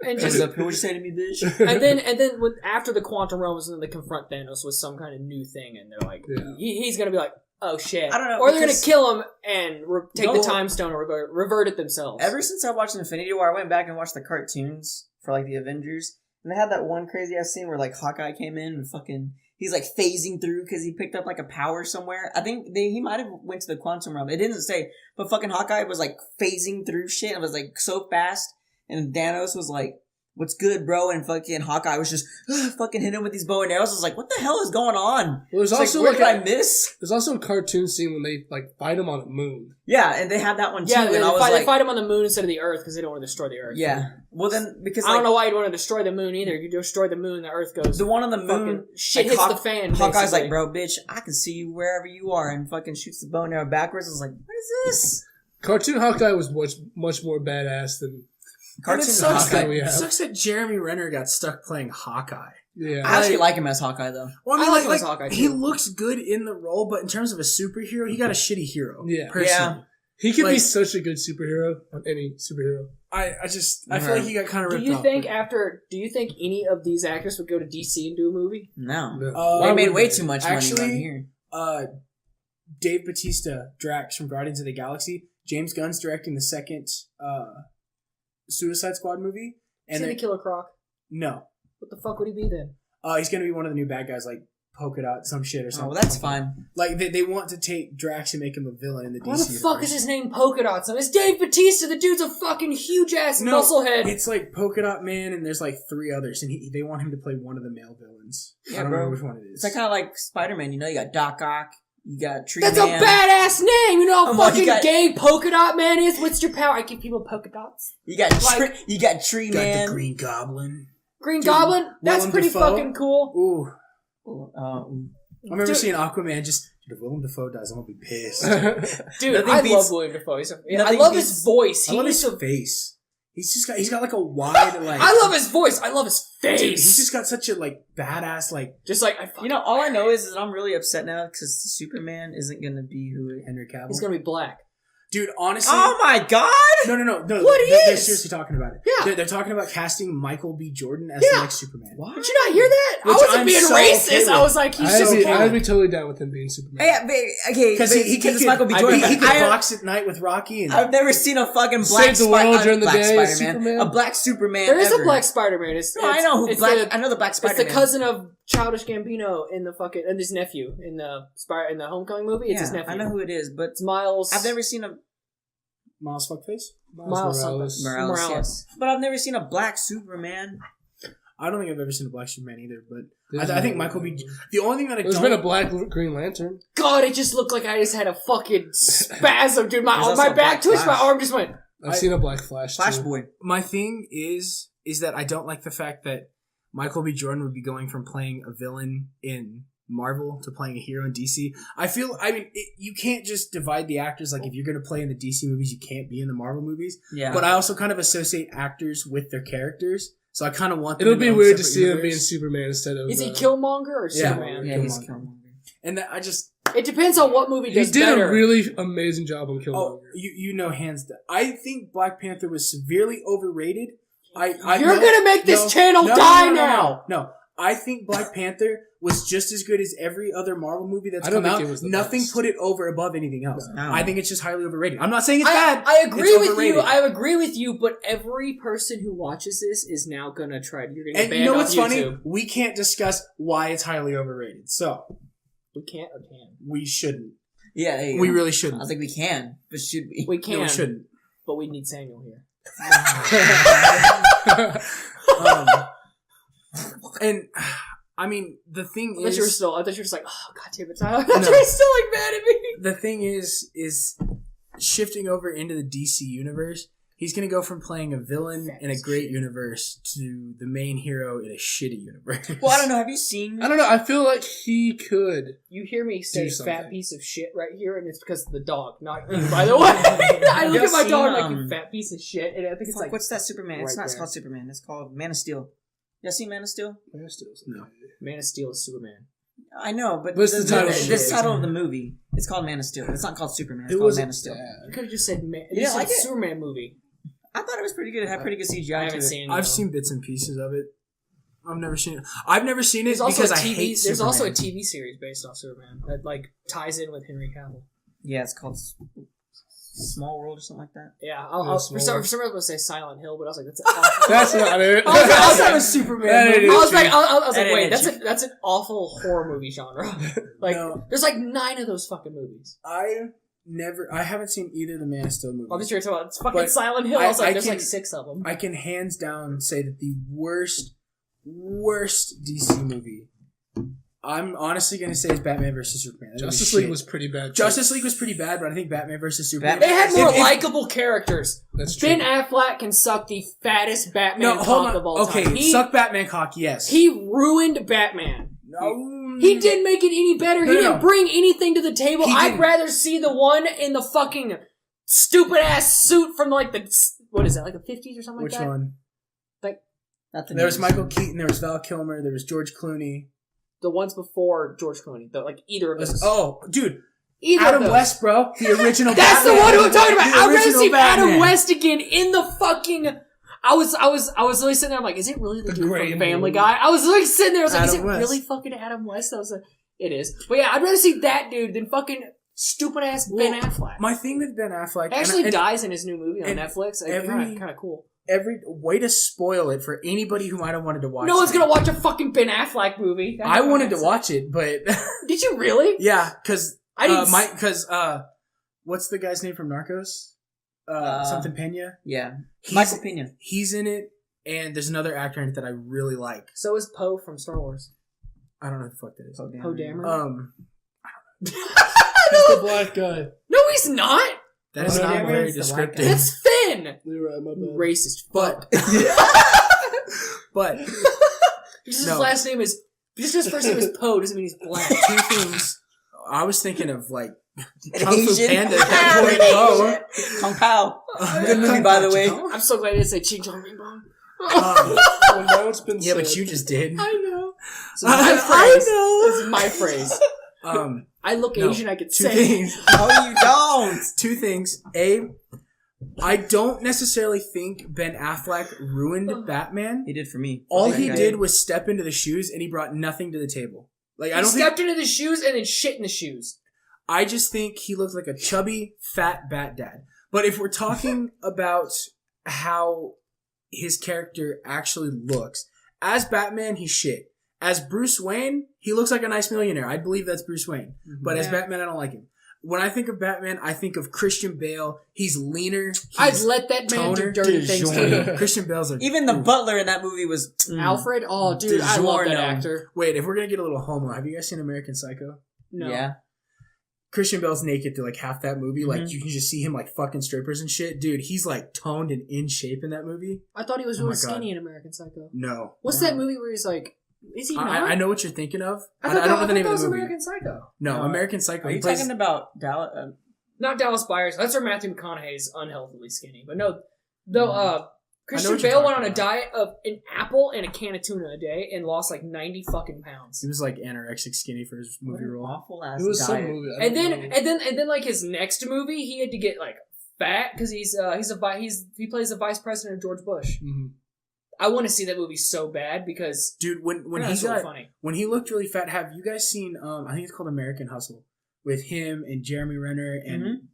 And just would you say to me, bitch? and then when, after the quantum realm was, then they confront Thanos with some kind of new thing, and they're like, he's gonna be like, oh shit, I don't know, or they're gonna because- kill him and take the No. time stone and revert it themselves. Ever since I watched Infinity War, I went back and watched the cartoons for like the Avengers, and they had that one crazy ass scene where like Hawkeye came in and fucking he's like phasing through because he picked up like a power somewhere. I think he might have went to the quantum realm. It didn't say, but fucking Hawkeye was like phasing through shit. It was like so fast, and Thanos was like, "What's good, bro?" And fucking Hawkeye was just fucking hitting him with these bow and arrows. I was like, "What the hell is going on?" Well, there's It's also where like did I miss? there's also a cartoon scene when they like fight him on a moon. Yeah, and they had that one too. yeah, and they I was fight, like, they fight him on the moon instead of the Earth because they don't want to destroy the Earth. yeah. Well, then because I like, don't know why you'd want to destroy the moon either. You destroy the moon, the Earth goes. the one on the moon, fucking shit like, hits the fan. Hawkeye's basically. like, bro, bitch, I can see you wherever you are, and fucking shoots the bow and arrow backwards. I was like, what is this? Cartoon Hawkeye was much more badass than And it Cartoon sucks, Hawkeye. we it have. sucks that Jeremy Renner got stuck playing Hawkeye. yeah. I actually like him as Hawkeye though. Well, I I mean, like him like, as Hawkeye, he too. looks good in the role, but in terms of a superhero, he got a shitty hero. Yeah. Personally. He could be like- such a good superhero on any superhero. I feel like he got kind of Do ripped you off. think any of these actors would go to DC and do a movie? No, No. they Why made would way they? too much money Actually, down here. Dave Bautista, Drax from Guardians of the Galaxy. James Gunn's directing the second Suicide Squad movie. And And City they- Killer Croc. no, What the fuck would he be then? he's gonna be one of the new bad guys, like Polka Dot, some shit or Oh, something. well, that's fine. Like they want to take Drax and make him a villain in the Why DC. the fuck universe. is his name Polka Dots? It's Dave Bautista. The dude's a fucking huge ass No, musclehead. It's like Polka Dot Man, and there's like 3 others, and they want him to play one of the male villains. Yeah, I don't bro. know which one it is. It's like kind of like Spider-Man. You know, you got Doc Ock, you got Tree That's Man. a badass name. You know how Oh, well, fucking you got- gay Polka Dot Man is? What's your power? I give people polka dots. You got Like- you got Tree got Man. the Green Goblin. Green Goblin? That's Willem pretty Dafoe? fucking cool. Ooh, I Uh, remember Dude. seeing Aquaman. Just if Willem Dafoe dies, I'm gonna be pissed. Dude, Nothing I beats- love William Dafoe. I nothing love beats- his voice. I love He's his a- face. He's got like a wide like. I love his voice. I love his face. Dude, he's just got such a like badass like just like you know, all I know is that I'm really upset now because Superman isn't gonna be who it. Henry Cavill. he's gonna be black. Dude, honestly, Oh my god! no. What he They're is? seriously talking about it. Yeah. They're talking about casting Michael B. Jordan as Yeah. the next Superman. What? Did you not hear that? Which I wasn't I'm being so racist. okay with. I was like, he's so okay. I'd be totally down with him being Superman. Hey, okay, Because he because could, Michael B. I Jordan. mean, he could I- box at night with Rocky. And I've never seen a fucking black Save the world during the day as Spider-Man. Superman? A black Superman. There is ever. a black Spider-Man. No, I know who it's black. The, I know the black it's Spider-Man. the cousin of Childish Gambino in the fucking and his nephew in the Homecoming movie. It's Yeah, his nephew. I know who it is, but It's Miles. I've never seen a Miles Fuckface. Miles something. Morales. Morales. Yes. But I've never seen a black Superman. I don't think I've ever seen a black Superman either, but There's I think Michael B. The only thing that I There's don't been a black Green Lantern. God, it just looked like I just had a fucking spasm, dude. There's My also back Black twitched. My Flash. arm just went. I've seen a Black Flash. Flash too. Boy. my thing is that I don't like the fact that Michael B. Jordan would be going from playing a villain in Marvel to playing a hero in DC. You can't just divide the actors. Like, if you're going to play in the DC movies, you can't be in the Marvel movies. Yeah. But I also kind of associate actors with their characters, so I kind of want them It'll in be their own weird to separate see him being universe. Superman instead of. Is he Killmonger or Yeah. Superman? yeah, he's Killmonger. Killmonger. And that I just It depends on what movie He does did better. a really amazing job on Killmonger. you know hands down. I think Black Panther was severely overrated. You're gonna make this channel die now. No, I think Black Panther was just as good as every other Marvel movie that's I don't come think out. it was the Nothing best. put it over above anything else. No. I think it's just highly overrated. I'm not saying it's bad. I agree It's with overrated. you. I agree with you. But every person who watches this is now gonna try. You're gonna get And banned you know off what's funny? YouTube. We can't discuss why it's highly overrated. So We can't or can. we shouldn't. Yeah, there you We go. really I shouldn't. was like, we can, but should we? We No, can, we shouldn't. but we need Samuel here. And I mean, the thing I thought you were is, still. I thought you were just like, oh god damn it, Tyler. I thought you were still like mad at me. the thing is shifting over into the DC universe. He's gonna go from playing a villain in a great universe to the main hero in a shitty universe. Well, I don't know. Have you seen? I don't know. I feel like he could. You hear me say Do something. fat piece of shit right here, and it's because of the dog, not you, by the way. I look You at my seen, dog like, you fat piece of shit, and I think it's Fuck, like, what's that Superman? It's right not there. called Superman. It's called Man of Steel. You seen Man of Steel? No. Man of Steel is Superman. I know, but What's the title? The title of the movie. It's called Man of Steel. It's not called Superman. It's It called was Man of Steel. You could have just said, man, Yeah, you like said it. Superman movie. I thought it was pretty good. It had pretty good CGI. I to haven't it. seen it. I've though. seen bits and pieces of it. I've never seen it. I've never seen it There's also because a I TV. hate There's also a Superman. TV series based off Superman that like ties in with Henry Cavill. Yeah, it's called Small World or something like that. Yeah, Yeah, for small some one. reason I was going to say Silent Hill, but I was like, that's awful. That's not it. I was like, Superman. That movie. ain't I was like, cheap. I was like, That wait, ain't that's an awful horror movie genre. Like, No. there's like 9 of those fucking movies. I haven't seen either of the Man of Steel movies. I'll be sure to tell you, it's fucking But Silent Hill. I was like, I there's can- like 6 of them. I can hands down say that the worst DC movie, I'm honestly going to say is Batman vs. Superman. That movie's Justice League shit. was pretty bad. Justice League was pretty bad, but I think Batman vs. Superman. They had more If- likable characters. That's true. Ben Affleck can suck the fattest Batman No, hold cock on. of all Okay, time. suck Batman cock, yes. He ruined Batman. No. He didn't make it any better. No, He no, didn't no. bring anything to the table. He I'd didn't. rather see the one in the fucking stupid ass suit from like the, what is that, like the 50s or something Which like that? one? Not the There was news. Michael Keaton, there was Val Kilmer, there was George Clooney. The ones before George Clooney. Like either of those. Oh, dude. Either Adam of those. West, bro. The original That's Batman. the one who I'm talking about. The I'd rather original see Adam Batman. West again in the fucking. I was really sitting there. I'm like, is it really the dude Great from Family movie. Guy? I was like sitting there. I was like, is it Adam West. really fucking Adam West? I was like, it is. But yeah, I'd rather see that dude than fucking stupid ass Ben Affleck. My thing with Ben Affleck... He actually and dies in his new movie on and Netflix. every- Kind of cool. every way to spoil it for anybody who might have wanted to watch No one's it. gonna watch a fucking Ben Affleck movie. I wanted to watch it, but... Did you really? yeah, because... I didn't. Because, what's the guy's name from Narcos? Something Pena? Yeah, He's- Michael Pena. He's in it, and there's another actor in it that I really like. So is Poe from Star Wars. I don't know who the fuck that is. Poe Dameron. He's the black guy. No, he's not. That is Poe not Dameron's very the descriptive. That's Finn. You're right, my bad. Racist. But... but... Just his No. last name is. Just his first name is Poe doesn't mean he's black. Two things... I was thinking of, like... Kung Fu Asian. Panda at that point. Oh. Kung Pao. Good movie, by the way. I'm so glad I didn't say Ching Chong Bing Bong. Well, now it's been Yeah, said. but you just did. I know. This is I my phrase. know. This is my phrase. I look No. Asian. I could Two say. things. No, you don't. Two things. A, I don't necessarily think Ben Affleck ruined Batman. He did for me. All That he guy. did was step into the shoes, and he brought nothing to the table. Like I He don't think. stepped into the shoes and then shit in the shoes. I just think he looked like a chubby, fat Bat Dad. But if we're talking about how his character actually looks, as Batman, he's shit. As Bruce Wayne, he looks like a nice millionaire. I believe that's Bruce Wayne. But as Yeah. Batman, I don't like him. When I think of Batman, I think of Christian Bale. He's leaner. I'd He's let that man do toner. dirty things to DiGiorno. me. Christian Bale's a Even the butler in that movie was Alfred? Oh, dude, I love that DiGiorno. actor. Wait, if we're gonna get a little homo, have you guys seen American Psycho? No. Yeah, Christian Bale's naked through like half that movie. Like Mhm. you can just see him like fucking strippers and shit. Dude, he's like toned and in shape in that movie. I thought he was Oh really my God. skinny in American Psycho. No. What's that movie where he's like, is he not? I know what you're thinking of. I thought don't know that the name of was the movie. American Psycho. No, No. American Psycho. Are He you plays- talking about Dallas? Not Dallas Buyers. That's where Matthew McConaughey's unhealthily skinny. But no, though, Christian what you're Bale went on talking a diet of an apple and a can of tuna a day and lost like 90 fucking pounds. He was like anorexic skinny for his movie role. Awful ass It was some diet. movie. I And don't then, know. and then, like his next movie, he had to get like fat because he plays the vice president of George Bush. Mhm. I want to see that movie so bad because Dude, when that's he so got funny. when he looked really fat, have you guys seen? I think it's called American Hustle with him and Jeremy Renner, and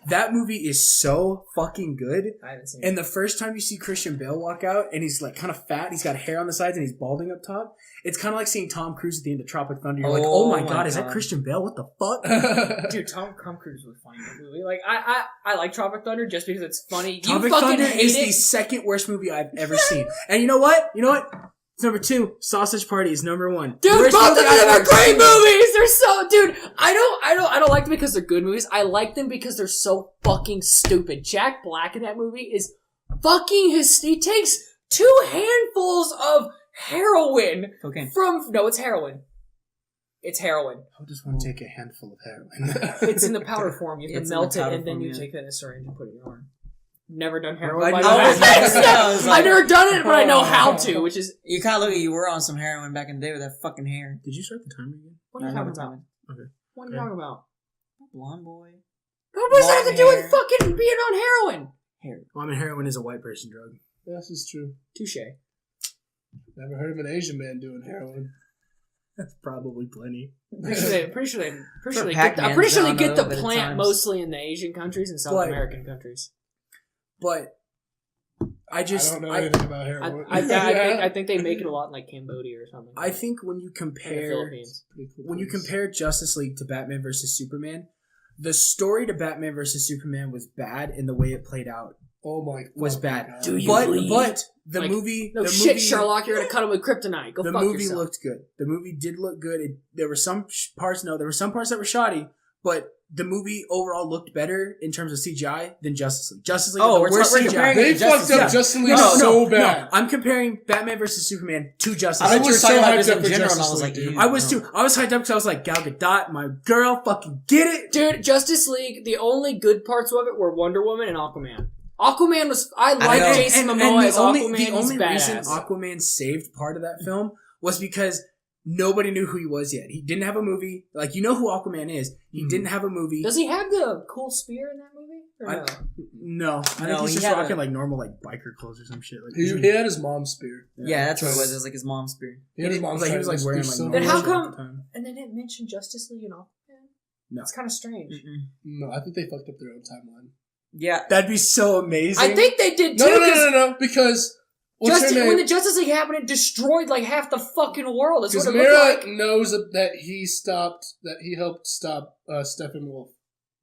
that movie is so fucking good. I haven't seen And the first time you see Christian Bale walk out, and he's like kind of fat, he's got hair on the sides, and he's balding up top. It's kind of like seeing Tom Cruise at the end of Tropic Thunder. You're like, oh my god, is that Christian Bale? What the fuck? it. Dude, Tom Cruise was funny in that movie. Like, I like Tropic Thunder just because it's funny. Tropic You fucking Thunder hate is it. the second worst movie I've ever seen. And you know what? It's number 2. Sausage Party is number 1. Dude, Worst both of movie I've them are ever great seen. movies. They're so, dude. I don't like them because they're good movies. I like them because they're so fucking stupid. Jack Black in that movie is fucking he takes 2 handfuls of heroin Okay. it's heroin. It's heroin. I just want to take a handful of heroin. It's in the powder form. You have It's to in the melt it powder and then form, you yeah. take that in a syringe and put it in your arm. Never done heroin. I by know. the way. I was like- I've never done it, but I know how to. Which is You kind of look like you were on some heroin back in the day with that fucking hair. Did you start the timer again? what are you I know talking what's about? happening. Okay. What are you talking about? Blonde boy. What does that have to do Blonde with fucking being on heroin? Hair. Well, I mean, heroin is a white person drug. This is true. Touche. Never heard of an Asian man doing heroin. That's probably plenty. Pretty sure they For get Pac-Man's I'm pretty sure they down get a the little bit of plant times. mostly in the Asian countries and South But- American countries. But I just, I don't know anything about I, heroin. I think they make it a lot in like Cambodia or something. I think when you in the compare Philippines. Pretty cool when you place. compare Justice League to Batman versus Superman, the story to Batman versus Superman was bad, and the way it played out Oh my was fucking bad. God. Do you But bleed? the Like, movie, No the shit, movie, Sherlock. You're gonna cut him with kryptonite. Go the fuck movie yourself. looked good. The movie did look good. There were some parts. No, there were some parts that were shoddy, but the movie overall looked better in terms of CGI than Justice League. Justice League, Oh, had the we're worst we're CGI. comparing They it to fucked Justice up League. Justice League so bad. No, I'm comparing Batman versus Superman to Justice I League. thought you were was talking so about hyped this up in for general, and I Justice was like, League, dude. ew, I was no. too. I was hyped up because I was like, Gal Gadot, my girl, fucking get it. Dude, Justice League. The only good parts of it were Wonder Woman and Aquaman. Aquaman was. I know. like Jason Momoa as Aquaman. The He's only reason badass. Aquaman saved part of that film was because nobody knew who he was yet. He didn't have a movie. Like, you know who Aquaman is. He didn't have a movie. Does he have the cool spear in that movie? Or no? No. I think No, he's he just had rocking a- like normal like biker clothes or some shit. Like, He had his mom's spear. Yeah, that's what it was. It was like his mom's spear. He had his mom's he was like wearing like so Then normal how shit at come- the time. And they didn't mention Justice League and Aquaman? No. It's kind of strange. No, I think they fucked up their own timeline. Yeah. That'd be so amazing. I think they did too. No, 'cause because what's her when the name? Justice League happened, it destroyed like half the fucking world. That's Because what it looked Mira like. knows that he helped stop Steppenwolf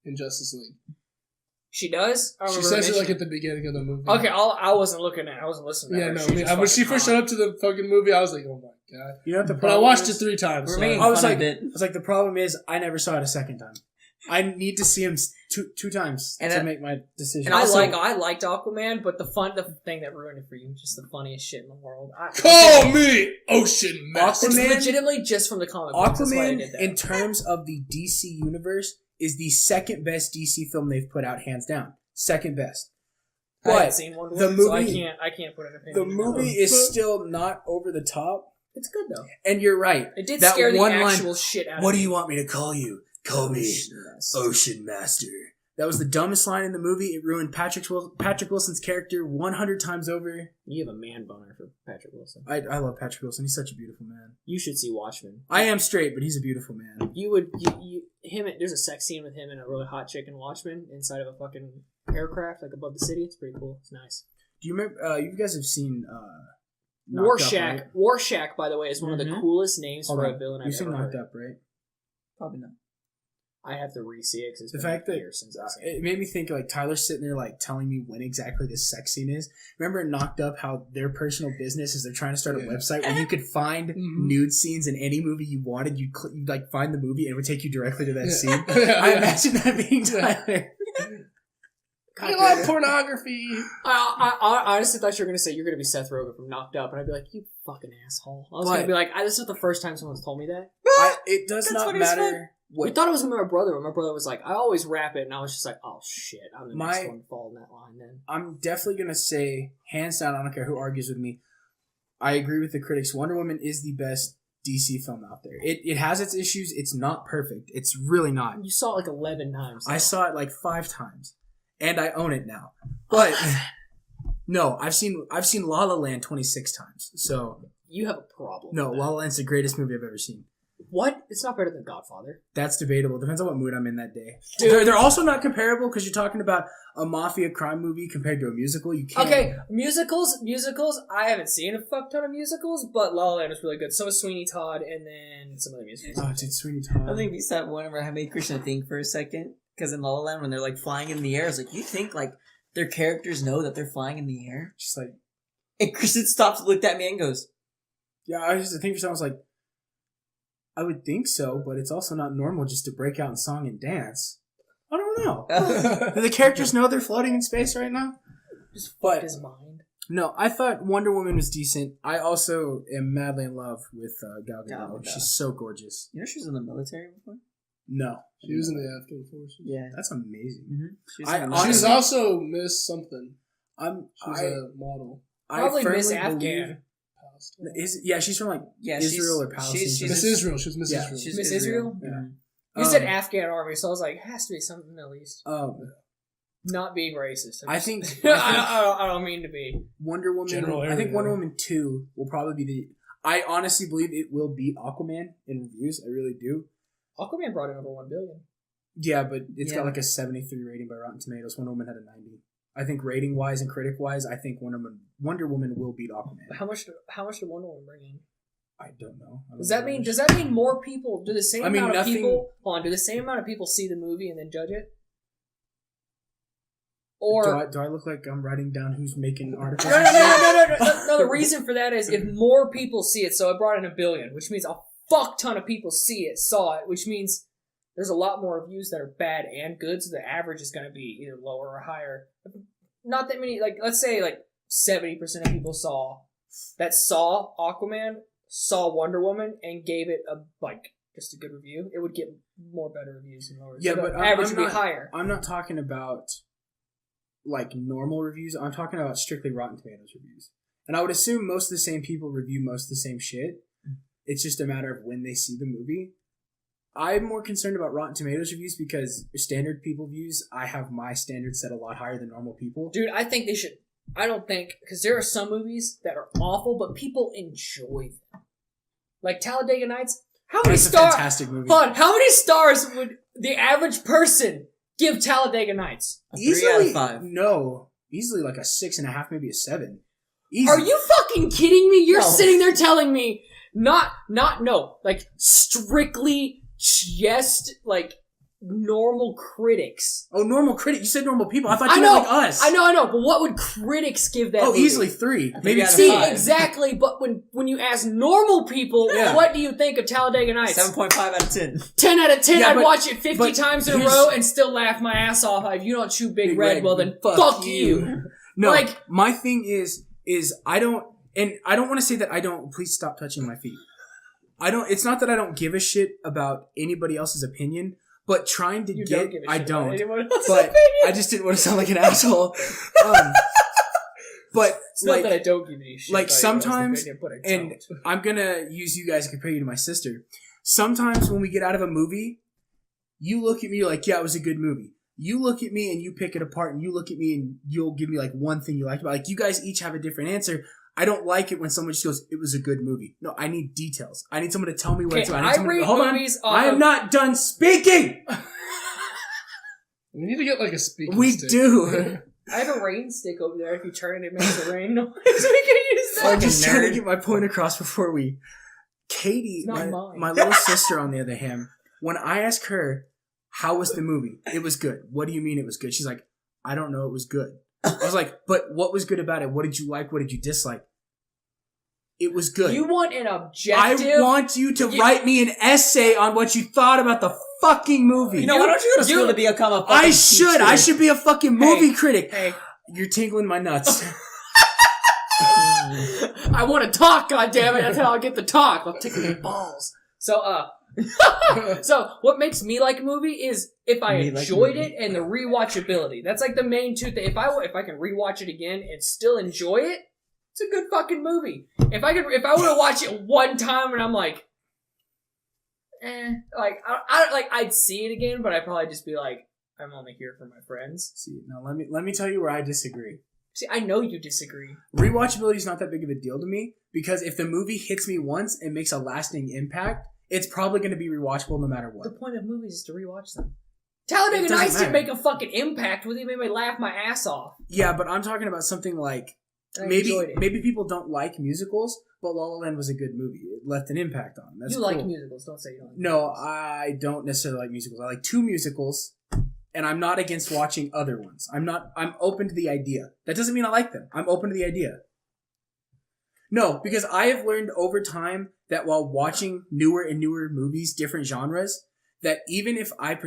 in Justice League. She does. I She remember says it like mentioning- at the beginning of the movie. Okay, I wasn't looking at. I wasn't listening. Yeah, to her. no. She was When she fucking first hot. showed up to the fucking movie, I was like, oh my god. You know what the But problem I watched is? it 3 times. We're so- making I was fun like, of it. I was like, the problem is I never saw it a second time. I need to see him two times And to I- make my decision. And also- I liked Aquaman, but the thing that ruined it for you, just the funniest shit in the world. Call me Ocean Master. It's Aquaman- legitimately just from the comic books. That's why I Aquaman, did that. in terms of the DC universe, is the second best DC film they've put out, hands down. Second best. I haven't But seen Wonder the Woman, so movie- I can't put an the opinion. movie is still not over the top. It's good though. And you're right. It did That scare the one actual line, shit out what of do me. you want me to call you? Call me Ocean Master. That was the dumbest line in the movie. It ruined Patrick Wilson's character 100 times over. You have a man boner for Patrick Wilson. I love Patrick Wilson. He's such a beautiful man. You should see Watchmen. I am straight, but he's a beautiful man. There's a sex scene with him and a really hot chick in Watchmen inside of a fucking aircraft like above the city. It's pretty cool. It's nice. Do you remember? You guys have seen Knocked Up, Rorschach. right? Rorschach, by the way, is one of the Mhm. coolest names Hold for on. a villain I've You've seen ever Knocked heard. Up, right? Probably not. I have to re-see it because it's The been fact that years since I've seen it. it made me think like Tyler's sitting there like telling me when exactly this sex scene is. Remember in Knocked Up how their personal business is they're trying to start a Yeah. website where you could find Mhm. nude scenes in any movie you wanted. You'd like find the movie and it would take you directly to that Yeah. scene. Yeah, I yeah. imagine that being Tyler. I love pornography. I honestly thought you were going to say you're going to be Seth Rogen from Knocked Up, and I'd be like, you fucking asshole. I was going to What? be like, this is the first time someone's told me that. It does That's not what he said. matter We what. thought it was going to be my brother, but my brother was like, I always rap it, and I was just like, oh shit, I'm the next My- one to fall in that line then. I'm definitely gonna say hands down. I don't care who argues with me. I agree with the critics. Wonder Woman is the best DC film out there. It has its issues. It's not perfect. It's really not. You saw it like 11 times. I though. saw it like 5 times, and I own it now. But No, I've seen La La Land 26 times. So You have a problem. no, with La that. La Land's the greatest movie I've ever seen. What? It's not better than Godfather. That's debatable. Depends on what mood I'm in that day. Dude. They're also not comparable because you're talking about a mafia crime movie compared to a musical. You can't. Okay, musicals. I haven't seen a fuck ton of musicals, but La La Land is really good. So is Sweeney Todd, and then some other musicals. Oh, dude, Sweeney Todd. I think we said whenever I made Christian think for a second, because in La La Land when they're like flying in the air, it's like you think like their characters know that they're flying in the air, Just like, and Christian stops, looked at me, and goes, yeah, I was just thinking for something. I was like, I would think so, but it's also not normal just to break out in song and dance. I don't know. Do the characters know they're floating in space right now? Just But- fucked his mind. No, I thought Wonder Woman was decent. I also am madly in love with Gal Gal Gadot. Gadot. She's so gorgeous. you know, she was in the military before. No, She was in the Afghan forces. Yeah, that's amazing. she was I in the honestly- She's also Miss something. I She's a model. Probably Miss firmly Afghan. Yeah, she's from like yeah, Israel she's, or Palestine. She's Miss Israel. She was Miss Yeah, Israel. She's Miss Israel? Yeah. Mhm. You said Afghan army, so I was like, it has to be something Middle East. Not being racist. I think I don't mean to be. Wonder Woman. General I think area. Wonder Woman 2 will probably be the. I honestly believe it will beat Aquaman in reviews. I really do. Aquaman brought in over 1 billion. Yeah, but it's Yeah. got like a 73 rating by Rotten Tomatoes. Wonder Woman had a 90. I think rating wise and critic wise, I think Wonder Woman will beat Aquaman. How much did Wonder Woman bring in? I don't know. I don't Does know that how mean much. more people do the same I mean, amount of nothing- people do the same amount of people see the movie and then judge it? Do Or I look like I'm writing down who's making articles? no, the reason for that is if more people see it, so it brought in 1 billion, which means a fuck ton of people saw it, which means there's a lot more reviews that are bad and good, so the average is going to be either lower or higher. Not that many, like, let's say, like, 70% of people saw Aquaman, saw Wonder Woman, and gave it just a good review. It would get more better reviews than lower. Yeah, so the but average I'm would not- be higher. I'm not talking about like normal reviews. I'm talking about strictly Rotten Tomatoes reviews. And I would assume most of the same people review most of the same shit. It's just a matter of when they see the movie. I'm more concerned about Rotten Tomatoes reviews because standard people views, I have my standards set a lot higher than normal people. Dude, I think they should. I don't think, because there are some movies that are awful, but people enjoy them. Like Talladega Nights. How many That's a stars? fantastic movie. Hold on, how many stars would the average person give Talladega Nights? A 3 out of 5. No. Easily like a 6.5, maybe a 7. Easy. Are you fucking kidding me? You're No. sitting there telling me like strictly just like normal critics. Oh, normal critic. You said normal people. I thought I you know, meant like us. I know, but what would critics give that? Oh, movie? easily 3. Maybe out of See, 5. exactly, but when you ask normal people, Yeah. what do you think of Talladega Nights? 7.5 out of 10. 10 out of 10, Yeah, I'd but- watch it 50 but times in a here's- row and still laugh my ass off. If you don't chew Big, Big Red, Red, well then fuck fuck you. you. No, Like- my thing is I don't want to say that I don't. Please stop touching my feet. I don't. It's not that I don't give a shit about anybody else's opinion, but trying to You get. don't give a I shit about don't. anyone else's But opinion. I just didn't want to sound like an asshole. But It's not that I like, don't give a shit like about anyone else's sometimes- opinion, but I and don't. I'm gonna use you guys to compare you to my sister. Sometimes when we get out of a movie, you look at me, you're like, yeah, it was a good movie. You look at me and you pick it apart, and you look at me and you'll give me like one thing you liked about it. Like, you guys each have a different answer. I don't like it when someone just goes, it was a good movie. No, I need details. I need someone to tell me what it's Okay, about. I rate Hold on. movies off I am of- not done speaking! We need to get like a speaking We stick. do. I have a rain stick over there. If you turn it, it makes a rain noise. We can use I'm that. just trying to get my point across before we... Katie, It's not my mine. little sister on the other hand, when I ask her, how was the movie? It was good. What do you mean it was good? She's like, I don't know, it was good. I was like, but what was good about it? What did you like? What did you dislike? It was good. You want an I objective? want you to write me an essay on what you thought about the fucking movie. You know, why don't you go to school to become a fucking I should. teacher? I should be a fucking movie critic. Hey, You're tingling my nuts. I want to talk. God damn it! That's how I'll get the talk. I'll tickle your balls. So, so what makes me like a movie is if I Me like enjoyed movie. it and the rewatchability. That's like the main two things. If I can rewatch it again and still enjoy it, it's a good fucking movie. If I were to watch it one time and I'm like, I'd see it again, but I'd probably just be like, I'm only here for my friends. See, now let me tell you where I disagree. See, I know you disagree. Rewatchability is not that big of a deal to me because if the movie hits me once and makes a lasting impact, it's probably going to be rewatchable no matter The what. point of movies is to rewatch them. Talladega It doesn't Nights didn't matter. make a fucking impact with it. It made me laugh my ass off. Yeah, but I'm talking about something like I enjoyed it. maybe people don't like musicals, but La La Land was a good movie. It left an impact on them. That's you cool. like musicals, don't say you don't like No, musicals. I don't necessarily like musicals. I like 2 musicals, and I'm not against watching other ones. I'm open to the idea. That doesn't mean I like them. I'm open to the idea. No, because I have learned over time that while watching newer and newer movies, different genres, that even if I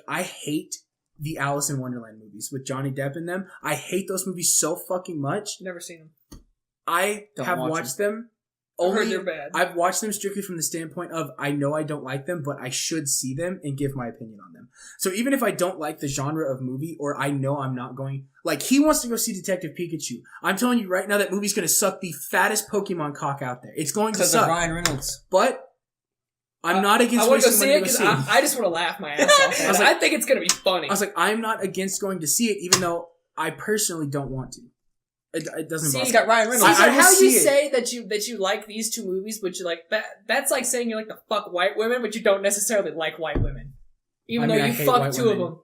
I hate the Alice in Wonderland movies with Johnny Depp in them. I hate those movies so fucking much. Never seen them. I Don't have watch watched them. I heard Only they're bad. I've watched them strictly from the standpoint of I know I don't like them, but I should see them and give my opinion on them. So even if I don't like the genre of movie, or I know I'm not going, like he wants to go see Detective Pikachu. I'm telling you right now that movie's going to suck the fattest Pokemon cock out there. It's going to Because of suck. Ryan Reynolds. But I'm not against I want to go wasting see money it to because go see. I just want to laugh my ass off. I was I like- think it's gonna be funny. I was like, I'm not against going to see it, even though I personally don't want to. It doesn't See, bother He's me. got Ryan Reynolds. See, I so will how you see it. say that you like these two movies, but you like that's like saying you like to fuck white women, but you don't necessarily like white women, even I mean, though I you hate fuck white 2 of women. them.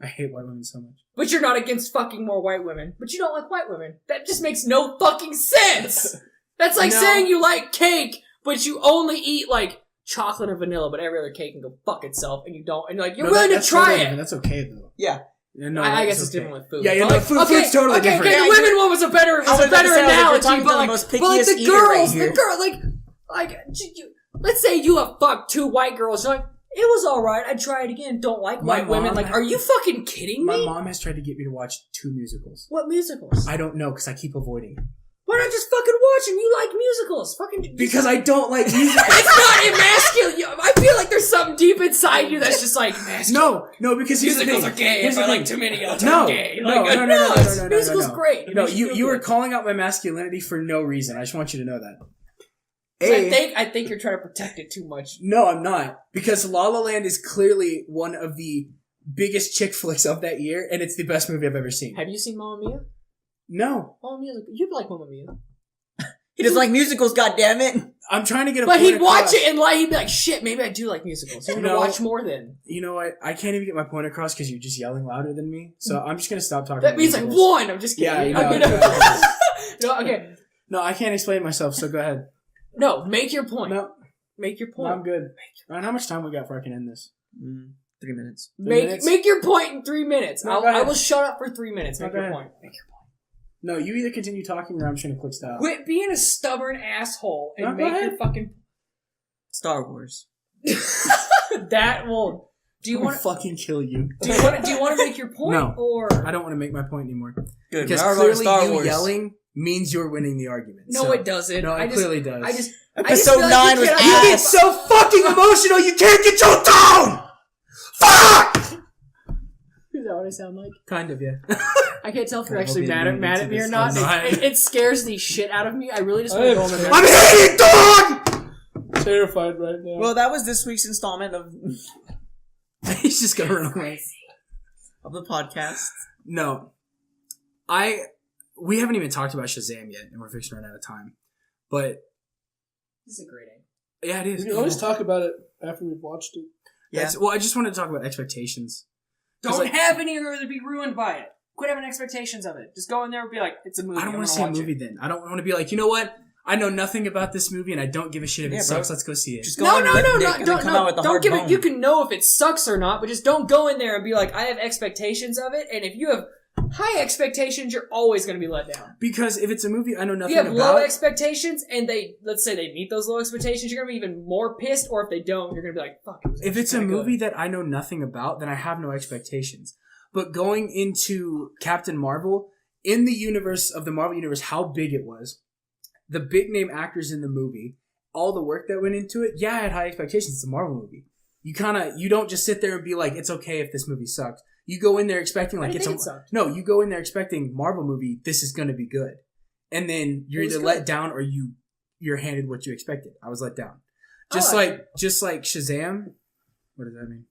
I hate white women so much. But you're not against fucking more white women, but you don't like white women. That just makes no fucking sense. That's like No. saying you like cake, but you only eat like chocolate or vanilla, but every other cake can go fuck itself, and you don't. And you're like, you're No, willing that's to try totally it. different. That's okay though. Yeah. Yeah, no, I that's guess it's okay. different with food. Yeah, yeah, But no, like, food's totally okay, different. Okay, Yeah, the women one was a better, I was about to better say, like, you're analogy, talking but to the like, most but like pickiest the eater right girls, here. the girl, like, let's say you have fucked 2 white girls. You're like, it was all right. I'd try it again. Don't like My white women. mom- Like, are you fucking kidding My me? mom has tried to get me to watch 2 musicals. What musicals? I don't know because I keep avoiding. Why not just fucking watch them? You like musicals. Fucking Because I don't like musicals. it's not emasculine. I feel like there's something deep inside you that's just like No, because here's the musicals thing. are gay. Here's If the I thing. like too many, I'll No, turn gay. no, Like, no, no, it's- no. musicals great. It No, makes you feel were good. calling out my masculinity for no reason. I just want you to know that. I think you're trying to protect it too much. No, I'm not. Because La La Land is clearly one of the biggest chick flicks of that year, and it's the best movie I've ever seen. Have you seen Mamma Mia? No. Mamma Mia, you'd like Mamma Mia. He doesn't like musicals, goddammit. I'm trying to get a But point he'd watch across. it and like he'd be like, "Shit, maybe I do like musicals. Maybe No. watch more then." You know what? I can't even get my point across because you're just yelling louder than me. So I'm just going to stop talking That about means like musicals. 1. I'm just kidding. Yeah, I'm no, gonna- No, okay. No, I can't explain myself, so go ahead. No, make your point. No, Make your no, I'm point. good. Ryan, how much time we got before I can end this? 3 minutes. 3 Make minutes? make your point in 3 minutes. No, go I ahead. will shut up for 3 minutes. No, Make go your ahead. point. Make your point. No, you either continue talking or I'm just going to click stop. Quit being a stubborn asshole and No, go make ahead. your fucking. Star Wars. That will. Do you I'm want? gonna fucking kill you. Do you want to make your point No. or I don't want to make my point anymore. Good. Because Now we're going to clearly Star you Wars. yelling means you're winning the argument. no? So- It doesn't. No, it clearly does. I just Episode feel like 9 you was can't- You ass. get so fucking emotional you can't get your tone! Fuck! Is that what I sound like? Kind of, yeah. I can't tell if you're I actually hope you mad didn't at get me to or this. not. I'm not. It scares the shit out of me. I really just I want to am go in the too. I'm hating dog! Terrified right now. Well, that was this week's installment of He's just gonna run away. the podcast. No. We haven't even talked about Shazam yet, and we're fixing to run out of time. But, This is a great name. yeah, it is. we can always talk about it after we've watched it. Yeah. Well, I just wanted to talk about expectations. 'Cause, Don't like, have any or to be ruined by it. Quit having expectations of it. Just go in there and be like, it's a movie. I don't I'm want to gonna see a watch movie then. I don't want to be like, you know what? I know nothing about this movie, and I don't give a shit if Yeah, it bro. sucks. Let's go see it. Just It. go No, in no, with no, Nick no, and then don't, come out with the don't hard give bone. it. You can know if it sucks or not, but just don't go in there and be like, I have expectations of it. And if you have high expectations, you're always going to be let down. Because if it's a movie I know If nothing you have about, low expectations and let's say they meet those low expectations, you're going to be even more pissed. Or if they don't, you're going to be like, fuck. It was if actually it's a kinda good. movie that I know nothing about, then I have no expectations. But going into Captain Marvel, in the universe of the Marvel Universe, how big it was, the big name actors in the movie, all the work that went into it, yeah, I had high expectations. It's a Marvel movie. You don't just sit there and be like, it's okay if this movie sucks. You go in there expecting like I didn't it's think it sucked. no, you go in there expecting Marvel movie, this is going to be good. And then you're It was either good. let down or you're handed what you expected. I was let down. Just I like Shazam. What does that mean?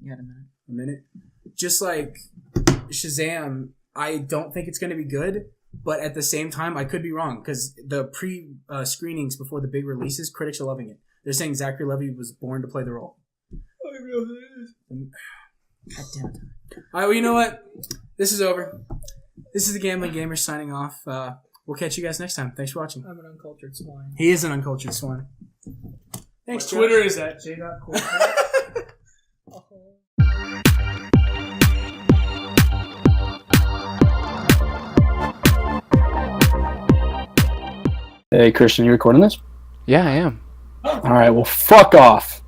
You had a minute. A minute. Just like Shazam, I don't think it's going to be good. But at the same time, I could be wrong because the screenings before the big releases, critics are loving it. They're saying Zachary Levi was born to play the role. I don't know who it is. God damn it. All right, well, you know what? This is over. This is the Gambling Gamer signing off. We'll catch you guys next time. Thanks for watching. I'm an uncultured swine. He is an uncultured swine. Thanks, My Twitter is at j.cool. Hey, Christian, you recording this? Yeah, I am. All right, well, fuck off.